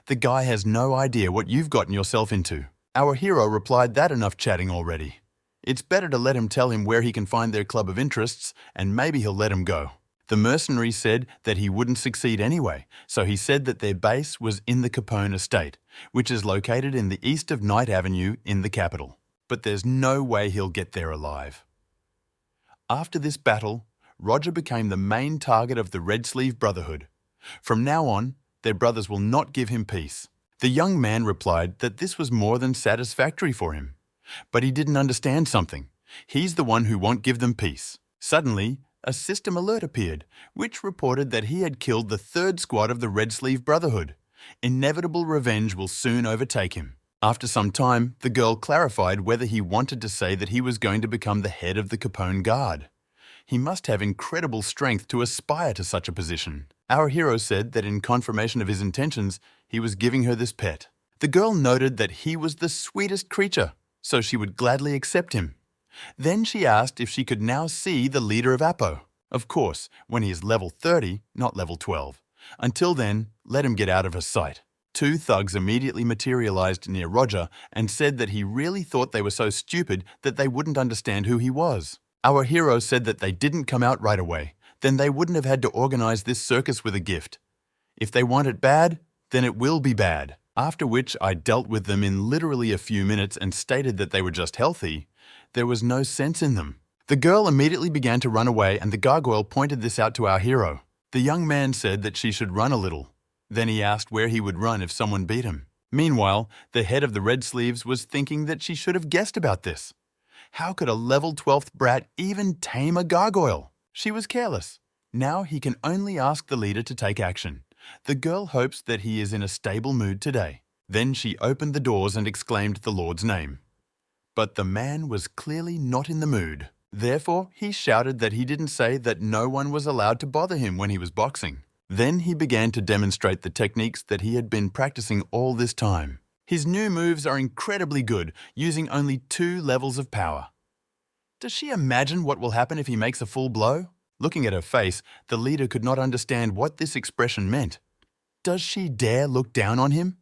The guy has no idea what you've gotten yourself into. Our hero replied that enough chatting already. It's better to let him tell him where he can find their club of interests, and maybe he'll let him go. The mercenary said that he wouldn't succeed anyway, so he said that their base was in the Capone estate, which is located in the east of Knight Avenue in the capital. But there's no way he'll get there alive. After this battle, Roger became the main target of the Red Sleeve Brotherhood. From now on, their brothers will not give him peace. The young man replied that this was more than satisfactory for him. But he didn't understand something. He's the one who won't give them peace. Suddenly, a system alert appeared, which reported that he had killed the 3rd squad of the Red Sleeve Brotherhood. Inevitable revenge will soon overtake him. After some time, the girl clarified whether he wanted to say that he was going to become the head of the Capone Guard. He must have incredible strength to aspire to such a position. Our hero said that in confirmation of his intentions, he was giving her this pet. The girl noted that he was the sweetest creature, so she would gladly accept him. Then she asked if she could now see the leader of Apo. Of course, when he is level 30, not level 12. Until then, let him get out of her sight. 2 thugs immediately materialized near Roger and said that he really thought they were so stupid that they wouldn't understand who he was. Our hero said that they didn't come out right away, then they wouldn't have had to organize this circus with a gift. If they want it bad, then it will be bad. After which I dealt with them in literally a few minutes and stated that they were just healthy. There was no sense in them. The girl immediately began to run away and the gargoyle pointed this out to our hero. The young man said that she should run a little. Then he asked where he would run if someone beat him. Meanwhile, the head of the Red Sleeves was thinking that she should have guessed about this. How could a level 12th brat even tame a gargoyle? She was careless. Now he can only ask the leader to take action. The girl hopes that he is in a stable mood today. Then she opened the doors and exclaimed the Lord's name. But the man was clearly not in the mood. Therefore, he shouted that he didn't say that no one was allowed to bother him when he was boxing. Then he began to demonstrate the techniques that he had been practicing all this time. His new moves are incredibly good, using only 2 levels of power. Does she imagine what will happen if he makes a full blow? Looking at her face, the leader could not understand what this expression meant. Does she dare look down on him?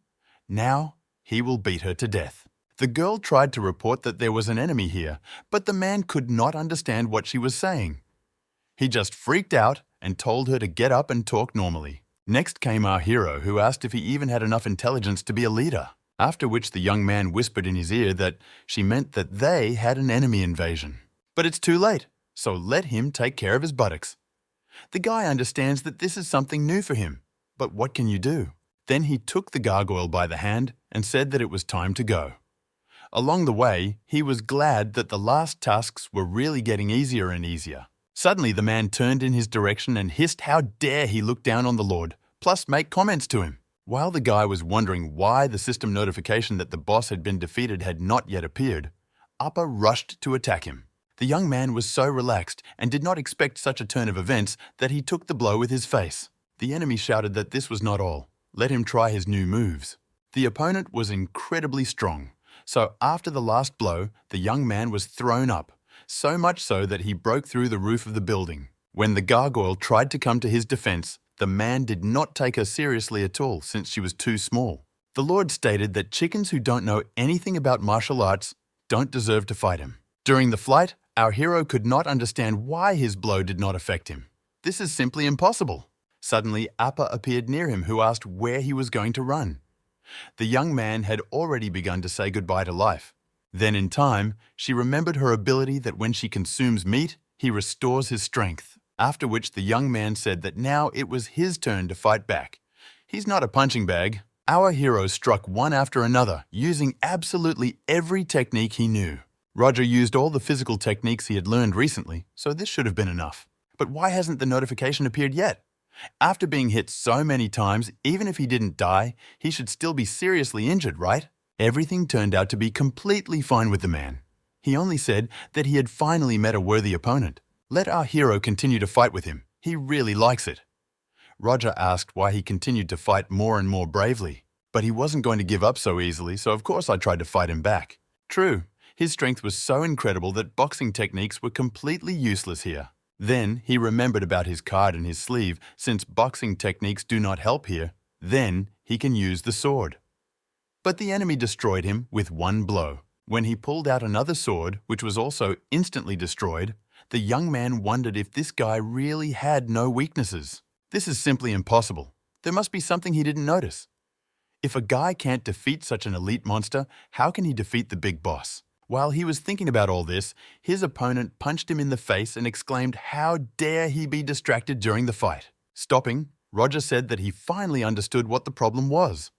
Now, he will beat her to death. The girl tried to report that there was an enemy here, but the man could not understand what she was saying. He just freaked out and told her to get up and talk normally. Next came our hero, who asked if he even had enough intelligence to be a leader. After which the young man whispered in his ear that she meant that they had an enemy invasion. But it's too late, so let him take care of his buttocks. The guy understands that this is something new for him, but what can you do? Then he took the gargoyle by the hand and said that it was time to go. Along the way, he was glad that the last tasks were really getting easier and easier. Suddenly the man turned in his direction and hissed how dare he look down on the Lord, plus make comments to him. While the guy was wondering why the system notification that the boss had been defeated had not yet appeared, Appa rushed to attack him. The young man was so relaxed and did not expect such a turn of events that he took the blow with his face. The enemy shouted that this was not all. Let him try his new moves. The opponent was incredibly strong, so after the last blow, the young man was thrown up, so much so that he broke through the roof of the building. When the gargoyle tried to come to his defense, the man did not take her seriously at all since she was too small. The Lord stated that chickens who don't know anything about martial arts don't deserve to fight him. During the flight, our hero could not understand why his blow did not affect him. This is simply impossible. Suddenly, Appa appeared near him, who asked where he was going to run. The young man had already begun to say goodbye to life. Then in time, she remembered her ability that when she consumes meat, he restores his strength. After which the young man said that now it was his turn to fight back. He's not a punching bag. Our hero struck one after another, using absolutely every technique he knew. Roger used all the physical techniques he had learned recently, so this should have been enough. But why hasn't the notification appeared yet? After being hit so many times, even if he didn't die, he should still be seriously injured, right? Everything turned out to be completely fine with the man. He only said that he had finally met a worthy opponent. Let our hero continue to fight with him. He really likes it. Roger asked why he continued to fight more and more bravely. But he wasn't going to give up so easily, so of course I tried to fight him back. True, his strength was so incredible that boxing techniques were completely useless here. Then he remembered about his card in his sleeve. Since boxing techniques do not help here, then he can use the sword. But the enemy destroyed him with one blow. When he pulled out another sword, which was also instantly destroyed, the young man wondered if this guy really had no weaknesses. This is simply impossible. There must be something he didn't notice. If a guy can't defeat such an elite monster, how can he defeat the big boss? While he was thinking about all this, his opponent punched him in the face and exclaimed, "How dare he be distracted during the fight?" Stopping, Roger said that he finally understood what the problem was.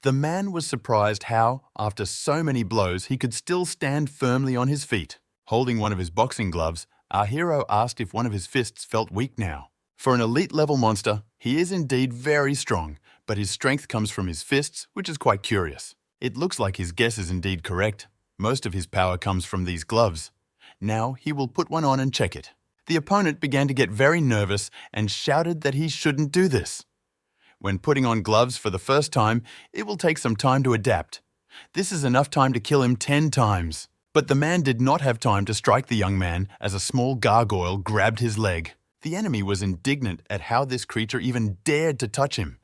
The man was surprised how, after so many blows, he could still stand firmly on his feet. Holding one of his boxing gloves, our hero asked if one of his fists felt weak now. For an elite-level monster, he is indeed very strong, but his strength comes from his fists, which is quite curious. It looks like his guess is indeed correct. Most of his power comes from these gloves. Now he will put one on and check it. The opponent began to get very nervous and shouted that he shouldn't do this. When putting on gloves for the first time, it will take some time to adapt. This is enough time to kill him 10 times. But the man did not have time to strike the young man as a small gargoyle grabbed his leg. The enemy was indignant at how this creature even dared to touch him.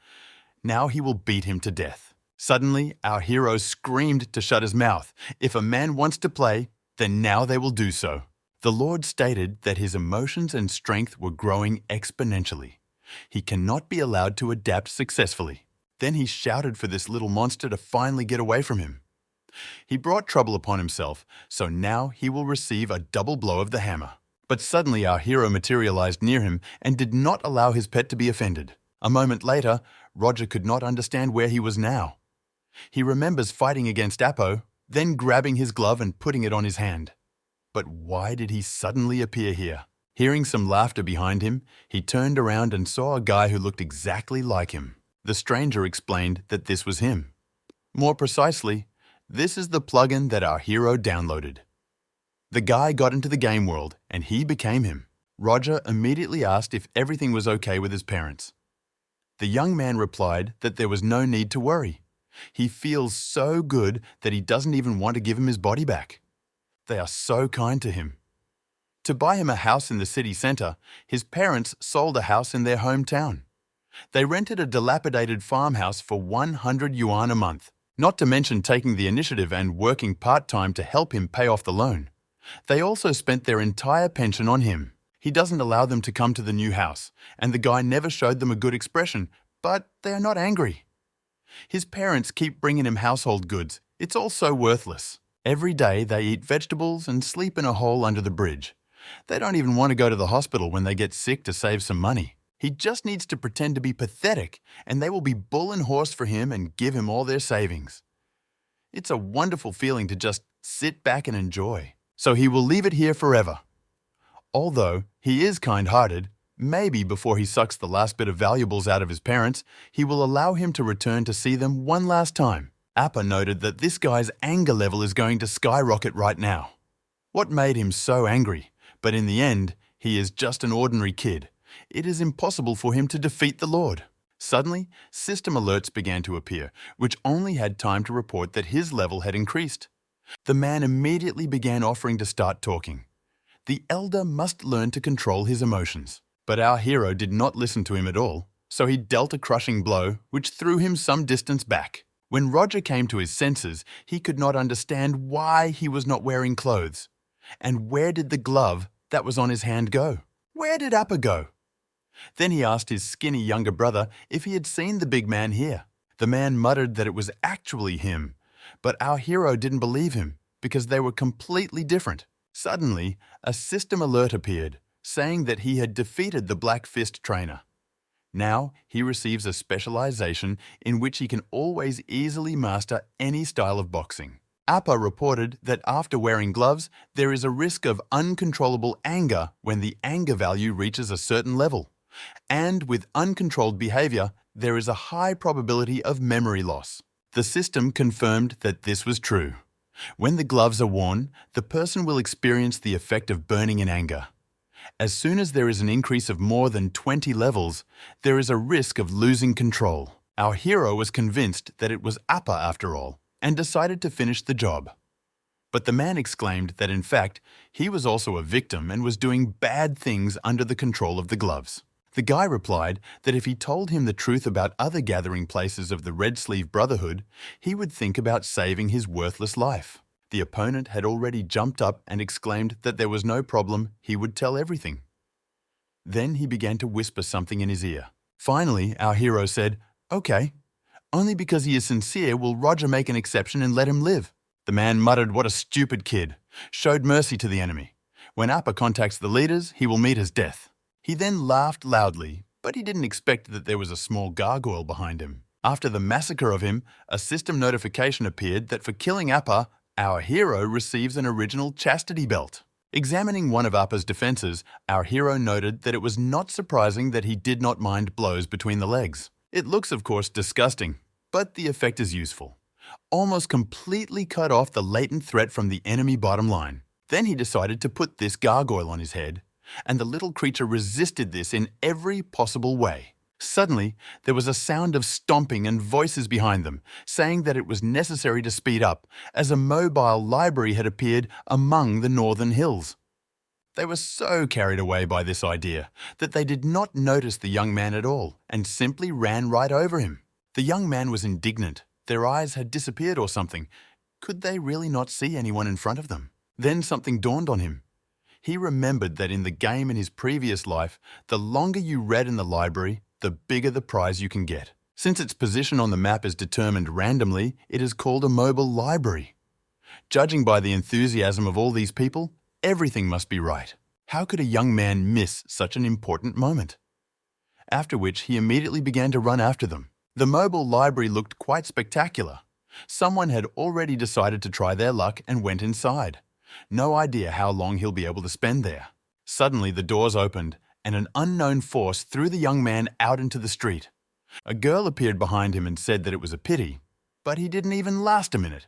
Now he will beat him to death. Suddenly, our hero screamed to shut his mouth. If a man wants to play, then now they will do so. The Lord stated that his emotions and strength were growing exponentially. He cannot be allowed to adapt successfully. Then he shouted for this little monster to finally get away from him. He brought trouble upon himself, so now he will receive a double blow of the hammer. But suddenly our hero materialized near him and did not allow his pet to be offended. A moment later, Roger could not understand where he was now. He remembers fighting against Apo, then grabbing his glove and putting it on his hand. But why did he suddenly appear here? Hearing some laughter behind him, he turned around and saw a guy who looked exactly like him. The stranger explained that this was him. More precisely, this is the plugin that our hero downloaded. The guy got into the game world, and he became him. Roger immediately asked if everything was okay with his parents. The young man replied that there was no need to worry. He feels so good that he doesn't even want to give him his body back. They are so kind to him. To buy him a house in the city center, his parents sold a house in their hometown. They rented a dilapidated farmhouse for 100 yuan a month, not to mention taking the initiative and working part-time to help him pay off the loan. They also spent their entire pension on him. He doesn't allow them to come to the new house, and the guy never showed them a good expression, but they are not angry. His parents keep bringing him household goods. It's all so worthless. Every day they eat vegetables and sleep in a hole under the bridge. They don't even want to go to the hospital when they get sick to save some money. He just needs to pretend to be pathetic, and they will be bull and horse for him and give him all their savings. It's a wonderful feeling to just sit back and enjoy. So he will leave it here forever. Although he is kind-hearted, maybe before he sucks the last bit of valuables out of his parents, he will allow him to return to see them one last time. Appa noted that this guy's anger level is going to skyrocket right now. What made him so angry? But in the end, he is just an ordinary kid. It is impossible for him to defeat the Lord. Suddenly, system alerts began to appear, which only had time to report that his level had increased. The man immediately began offering to start talking. The elder must learn to control his emotions. But our hero did not listen to him at all, so he dealt a crushing blow, which threw him some distance back. When Roger came to his senses, he could not understand why he was not wearing clothes. And where did the glove that was on his hand go? Where did Appa go? Then he asked his skinny younger brother if he had seen the big man here. The man muttered that it was actually him, but our hero didn't believe him because they were completely different. Suddenly, a system alert appeared, saying that he had defeated the Black Fist trainer. Now he receives a specialization in which he can always easily master any style of boxing. Appa reported that after wearing gloves, there is a risk of uncontrollable anger when the anger value reaches a certain level. And with uncontrolled behavior, there is a high probability of memory loss. The system confirmed that this was true. When the gloves are worn, the person will experience the effect of burning in anger. As soon as there is an increase of more than 20 levels, there is a risk of losing control. Our hero was convinced that it was Appa after all, and decided to finish the job. But the man exclaimed that in fact, he was also a victim and was doing bad things under the control of the gloves. The guy replied that if he told him the truth about other gathering places of the Red Sleeve Brotherhood, he would think about saving his worthless life. The opponent had already jumped up and exclaimed that there was no problem, he would tell everything. Then he began to whisper something in his ear. Finally, our hero said, "Okay, only because he is sincere will Roger make an exception and let him live." The man muttered, "What a stupid kid," showed mercy to the enemy. When Appa contacts the leaders, he will meet his death. He then laughed loudly, but he didn't expect that there was a small gargoyle behind him. After the massacre of him, a system notification appeared that for killing Appa, our hero receives an original chastity belt. Examining one of Appa's defenses, our hero noted that it was not surprising that he did not mind blows between the legs. It looks, of course, disgusting, but the effect is useful. Almost completely cut off the latent threat from the enemy bottom line. Then he decided to put this gargoyle on his head, and the little creature resisted this in every possible way. Suddenly, there was a sound of stomping and voices behind them, saying that it was necessary to speed up, as a mobile library had appeared among the northern hills. They were so carried away by this idea that they did not notice the young man at all and simply ran right over him. The young man was indignant. Their eyes had disappeared or something. Could they really not see anyone in front of them? Then something dawned on him. He remembered that in the game in his previous life, the longer you read in the library, the bigger the prize you can get. Since its position on the map is determined randomly, it is called a mobile library. Judging by the enthusiasm of all these people, everything must be right. How could a young man miss such an important moment? After which, he immediately began to run after them. The mobile library looked quite spectacular. Someone had already decided to try their luck and went inside. No idea how long he'll be able to spend there. Suddenly, the doors opened, and an unknown force threw the young man out into the street. A girl appeared behind him and said that it was a pity, but he didn't even last a minute.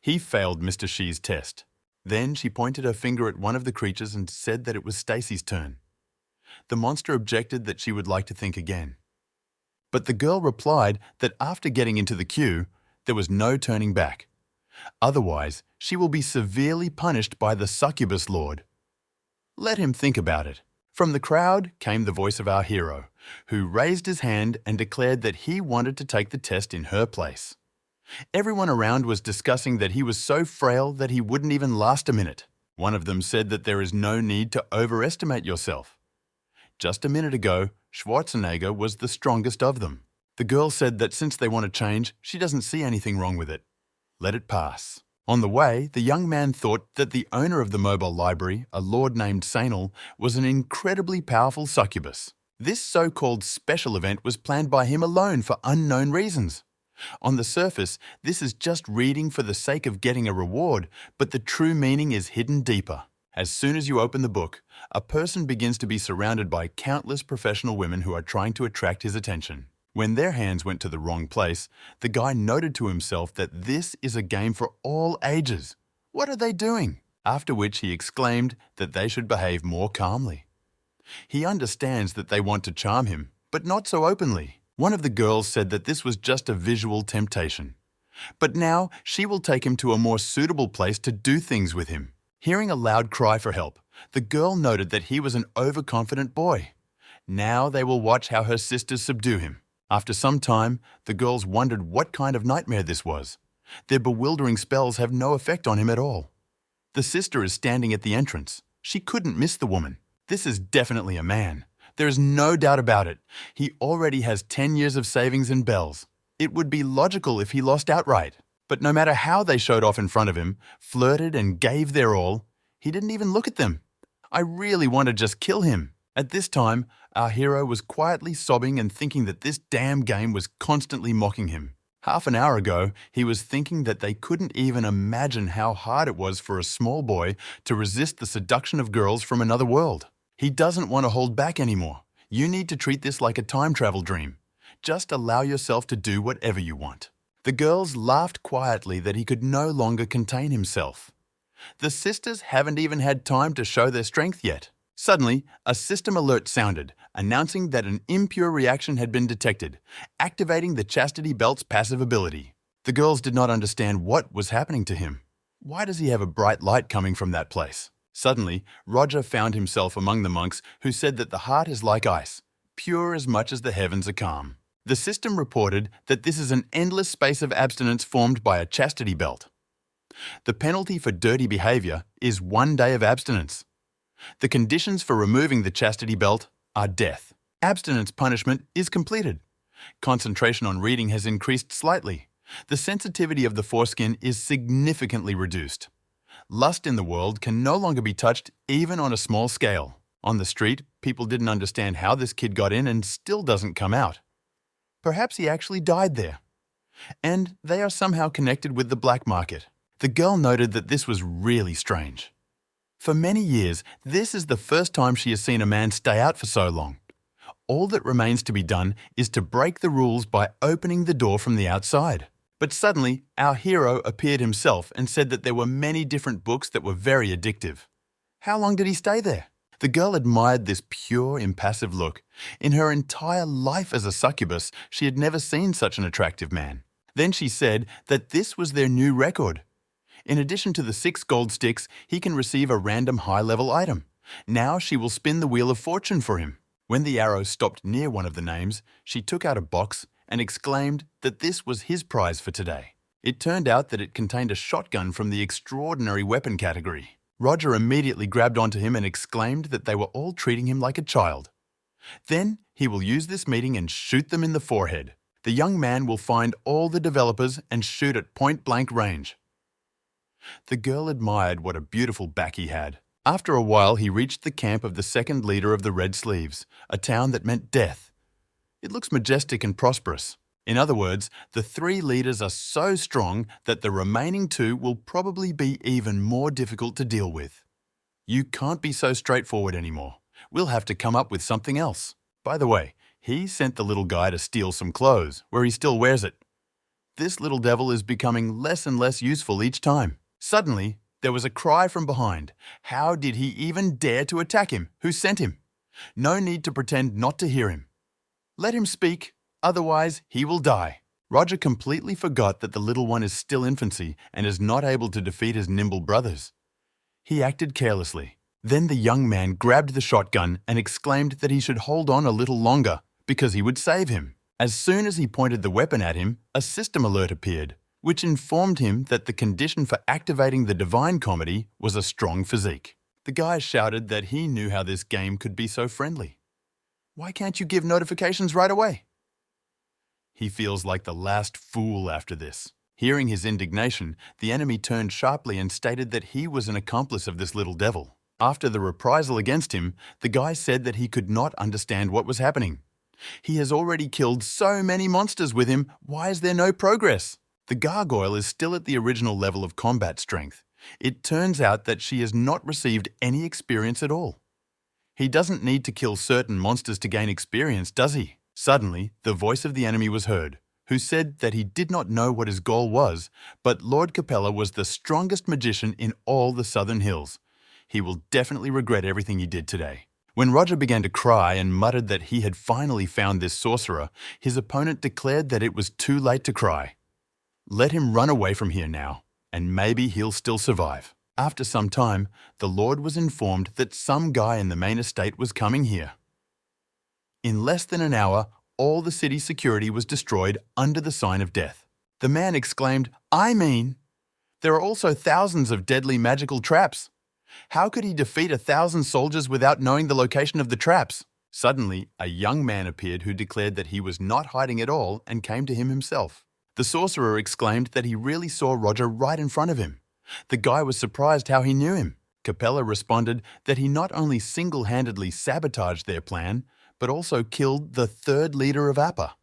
He failed Mr. Xi's test. Then she pointed her finger at one of the creatures and said that it was Stacy's turn. The monster objected that she would like to think again. But the girl replied that after getting into the queue, there was no turning back. Otherwise, she will be severely punished by the succubus lord. Let him think about it. From the crowd came the voice of our hero, who raised his hand and declared that he wanted to take the test in her place. Everyone around was discussing that he was so frail that he wouldn't even last a minute. One of them said that there is no need to overestimate yourself. Just a minute ago, Schwarzenegger was the strongest of them. The girl said that since they want to change, she doesn't see anything wrong with it. Let it pass. On the way, the young man thought that the owner of the mobile library, a lord named Sanal, was an incredibly powerful succubus. This so-called special event was planned by him alone for unknown reasons. On the surface, this is just reading for the sake of getting a reward, but the true meaning is hidden deeper. As soon as you open the book, a person begins to be surrounded by countless professional women who are trying to attract his attention. When their hands went to the wrong place, the guy noted to himself that this is a game for all ages. What are they doing? After which he exclaimed that they should behave more calmly. He understands that they want to charm him, but not so openly. One of the girls said that this was just a visual temptation. But now she will take him to a more suitable place to do things with him. Hearing a loud cry for help, the girl noted that he was an overconfident boy. Now they will watch how her sisters subdue him. After some time, the girls wondered what kind of nightmare this was. Their bewildering spells have no effect on him at all. The sister is standing at the entrance. She couldn't miss the woman. This is definitely a man. There is no doubt about it. He already has 10 years of savings in bells. It would be logical if he lost outright. But no matter how they showed off in front of him, flirted and gave their all, he didn't even look at them. I really want to just kill him. At this time, our hero was quietly sobbing and thinking that this damn game was constantly mocking him. Half an hour ago, he was thinking that they couldn't even imagine how hard it was for a small boy to resist the seduction of girls from another world. He doesn't want to hold back anymore. You need to treat this like a time travel dream. Just allow yourself to do whatever you want. The girls laughed quietly that he could no longer contain himself. The sisters haven't even had time to show their strength yet. Suddenly, a system alert sounded, announcing that an impure reaction had been detected, activating the chastity belt's passive ability. The girls did not understand what was happening to him. Why does he have a bright light coming from that place? Suddenly, Roger found himself among the monks who said that the heart is like ice, pure as much as the heavens are calm. The system reported that this is an endless space of abstinence formed by a chastity belt. The penalty for dirty behavior is 1 day of abstinence. The conditions for removing the chastity belt are death. Abstinence punishment is completed. Concentration on reading has increased slightly. The sensitivity of the foreskin is significantly reduced. Lust in the world can no longer be touched even on a small scale. On the street, people didn't understand how this kid got in and still doesn't come out. Perhaps he actually died there. And they are somehow connected with the black market. The girl noted that this was really strange. For many years, this is the first time she has seen a man stay out for so long. All that remains to be done is to break the rules by opening the door from the outside. But suddenly, our hero appeared himself and said that there were many different books that were very addictive. How long did he stay there? The girl admired this pure, impassive look. In her entire life as a succubus, she had never seen such an attractive man. Then she said that this was their new record. In addition to the 6 gold sticks, he can receive a random high-level item. Now she will spin the wheel of fortune for him. When the arrow stopped near one of the names, she took out a box and exclaimed that this was his prize for today. It turned out that it contained a shotgun from the extraordinary weapon category. Roger immediately grabbed onto him and exclaimed that they were all treating him like a child. Then he will use this meeting and shoot them in the forehead. The young man will find all the developers and shoot at point-blank range. The girl admired what a beautiful back he had. After a while, he reached the camp of the second leader of the Red Sleeves, a town that meant death. It looks majestic and prosperous. In other words, the 3 leaders are so strong that the remaining 2 will probably be even more difficult to deal with. You can't be so straightforward anymore. We'll have to come up with something else. By the way, he sent the little guy to steal some clothes, where he still wears it. This little devil is becoming less and less useful each time. Suddenly, there was a cry from behind. How did he even dare to attack him? Who sent him? No need to pretend not to hear him. Let him speak, otherwise he will die. Roger completely forgot that the little one is still infancy and is not able to defeat his nimble brothers. He acted carelessly. Then the young man grabbed the shotgun and exclaimed that he should hold on a little longer because he would save him. As soon as he pointed the weapon at him, a system alert appeared, which informed him that the condition for activating the divine comedy was a strong physique. The guy shouted that he knew how this game could be so friendly. Why can't you give notifications right away? He feels like the last fool after this. Hearing his indignation, the enemy turned sharply and stated that he was an accomplice of this little devil. After the reprisal against him, the guy said that he could not understand what was happening. He has already killed so many monsters with him, why is there no progress? The gargoyle is still at the original level of combat strength. It turns out that she has not received any experience at all. He doesn't need to kill certain monsters to gain experience, does he? Suddenly, the voice of the enemy was heard, who said that he did not know what his goal was, but Lord Capella was the strongest magician in all the Southern Hills. He will definitely regret everything he did today. When Roger began to cry and muttered that he had finally found this sorcerer, his opponent declared that it was too late to cry. Let him run away from here now, and maybe he'll still survive. After some time, the Lord was informed that some guy in the main estate was coming here. In less than an hour, all the city's security was destroyed under the sign of death. The man exclaimed, "I mean, there are also thousands of deadly magical traps. How could he defeat 1,000 soldiers without knowing the location of the traps?" Suddenly, a young man appeared who declared that he was not hiding at all and came to him himself. The sorcerer exclaimed that he really saw Roger right in front of him. The guy was surprised how he knew him. Capella responded that he not only single-handedly sabotaged their plan, but also killed the 3rd leader of Appa.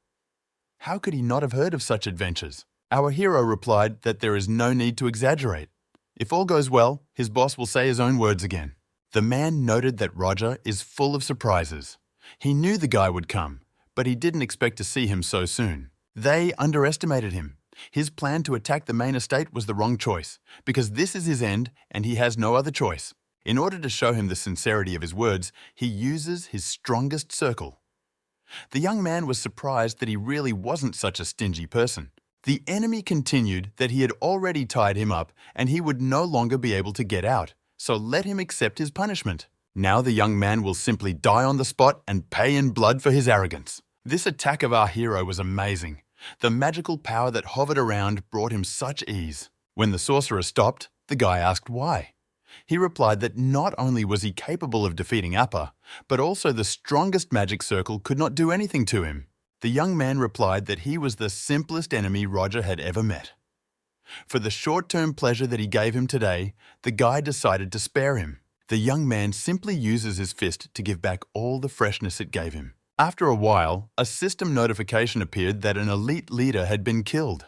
How could he not have heard of such adventures? Our hero replied that there is no need to exaggerate. If all goes well, his boss will say his own words again. The man noted that Roger is full of surprises. He knew the guy would come, but he didn't expect to see him so soon. They underestimated him. His plan to attack the main estate was the wrong choice, because this is his end and he has no other choice. In order to show him the sincerity of his words, he uses his strongest circle. The young man was surprised that he really wasn't such a stingy person. The enemy continued that he had already tied him up and he would no longer be able to get out, so let him accept his punishment. Now the young man will simply die on the spot and pay in blood for his arrogance. This attack of our hero was amazing. The magical power that hovered around brought him such ease. When the sorcerer stopped, the guy asked why. He replied that not only was he capable of defeating Appa, but also the strongest magic circle could not do anything to him. The young man replied that he was the simplest enemy Roger had ever met. For the short-term pleasure that he gave him today, the guy decided to spare him. The young man simply uses his fist to give back all the freshness it gave him. After a while, a system notification appeared that an elite leader had been killed.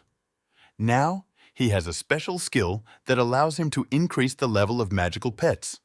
Now, he has a special skill that allows him to increase the level of magical pets.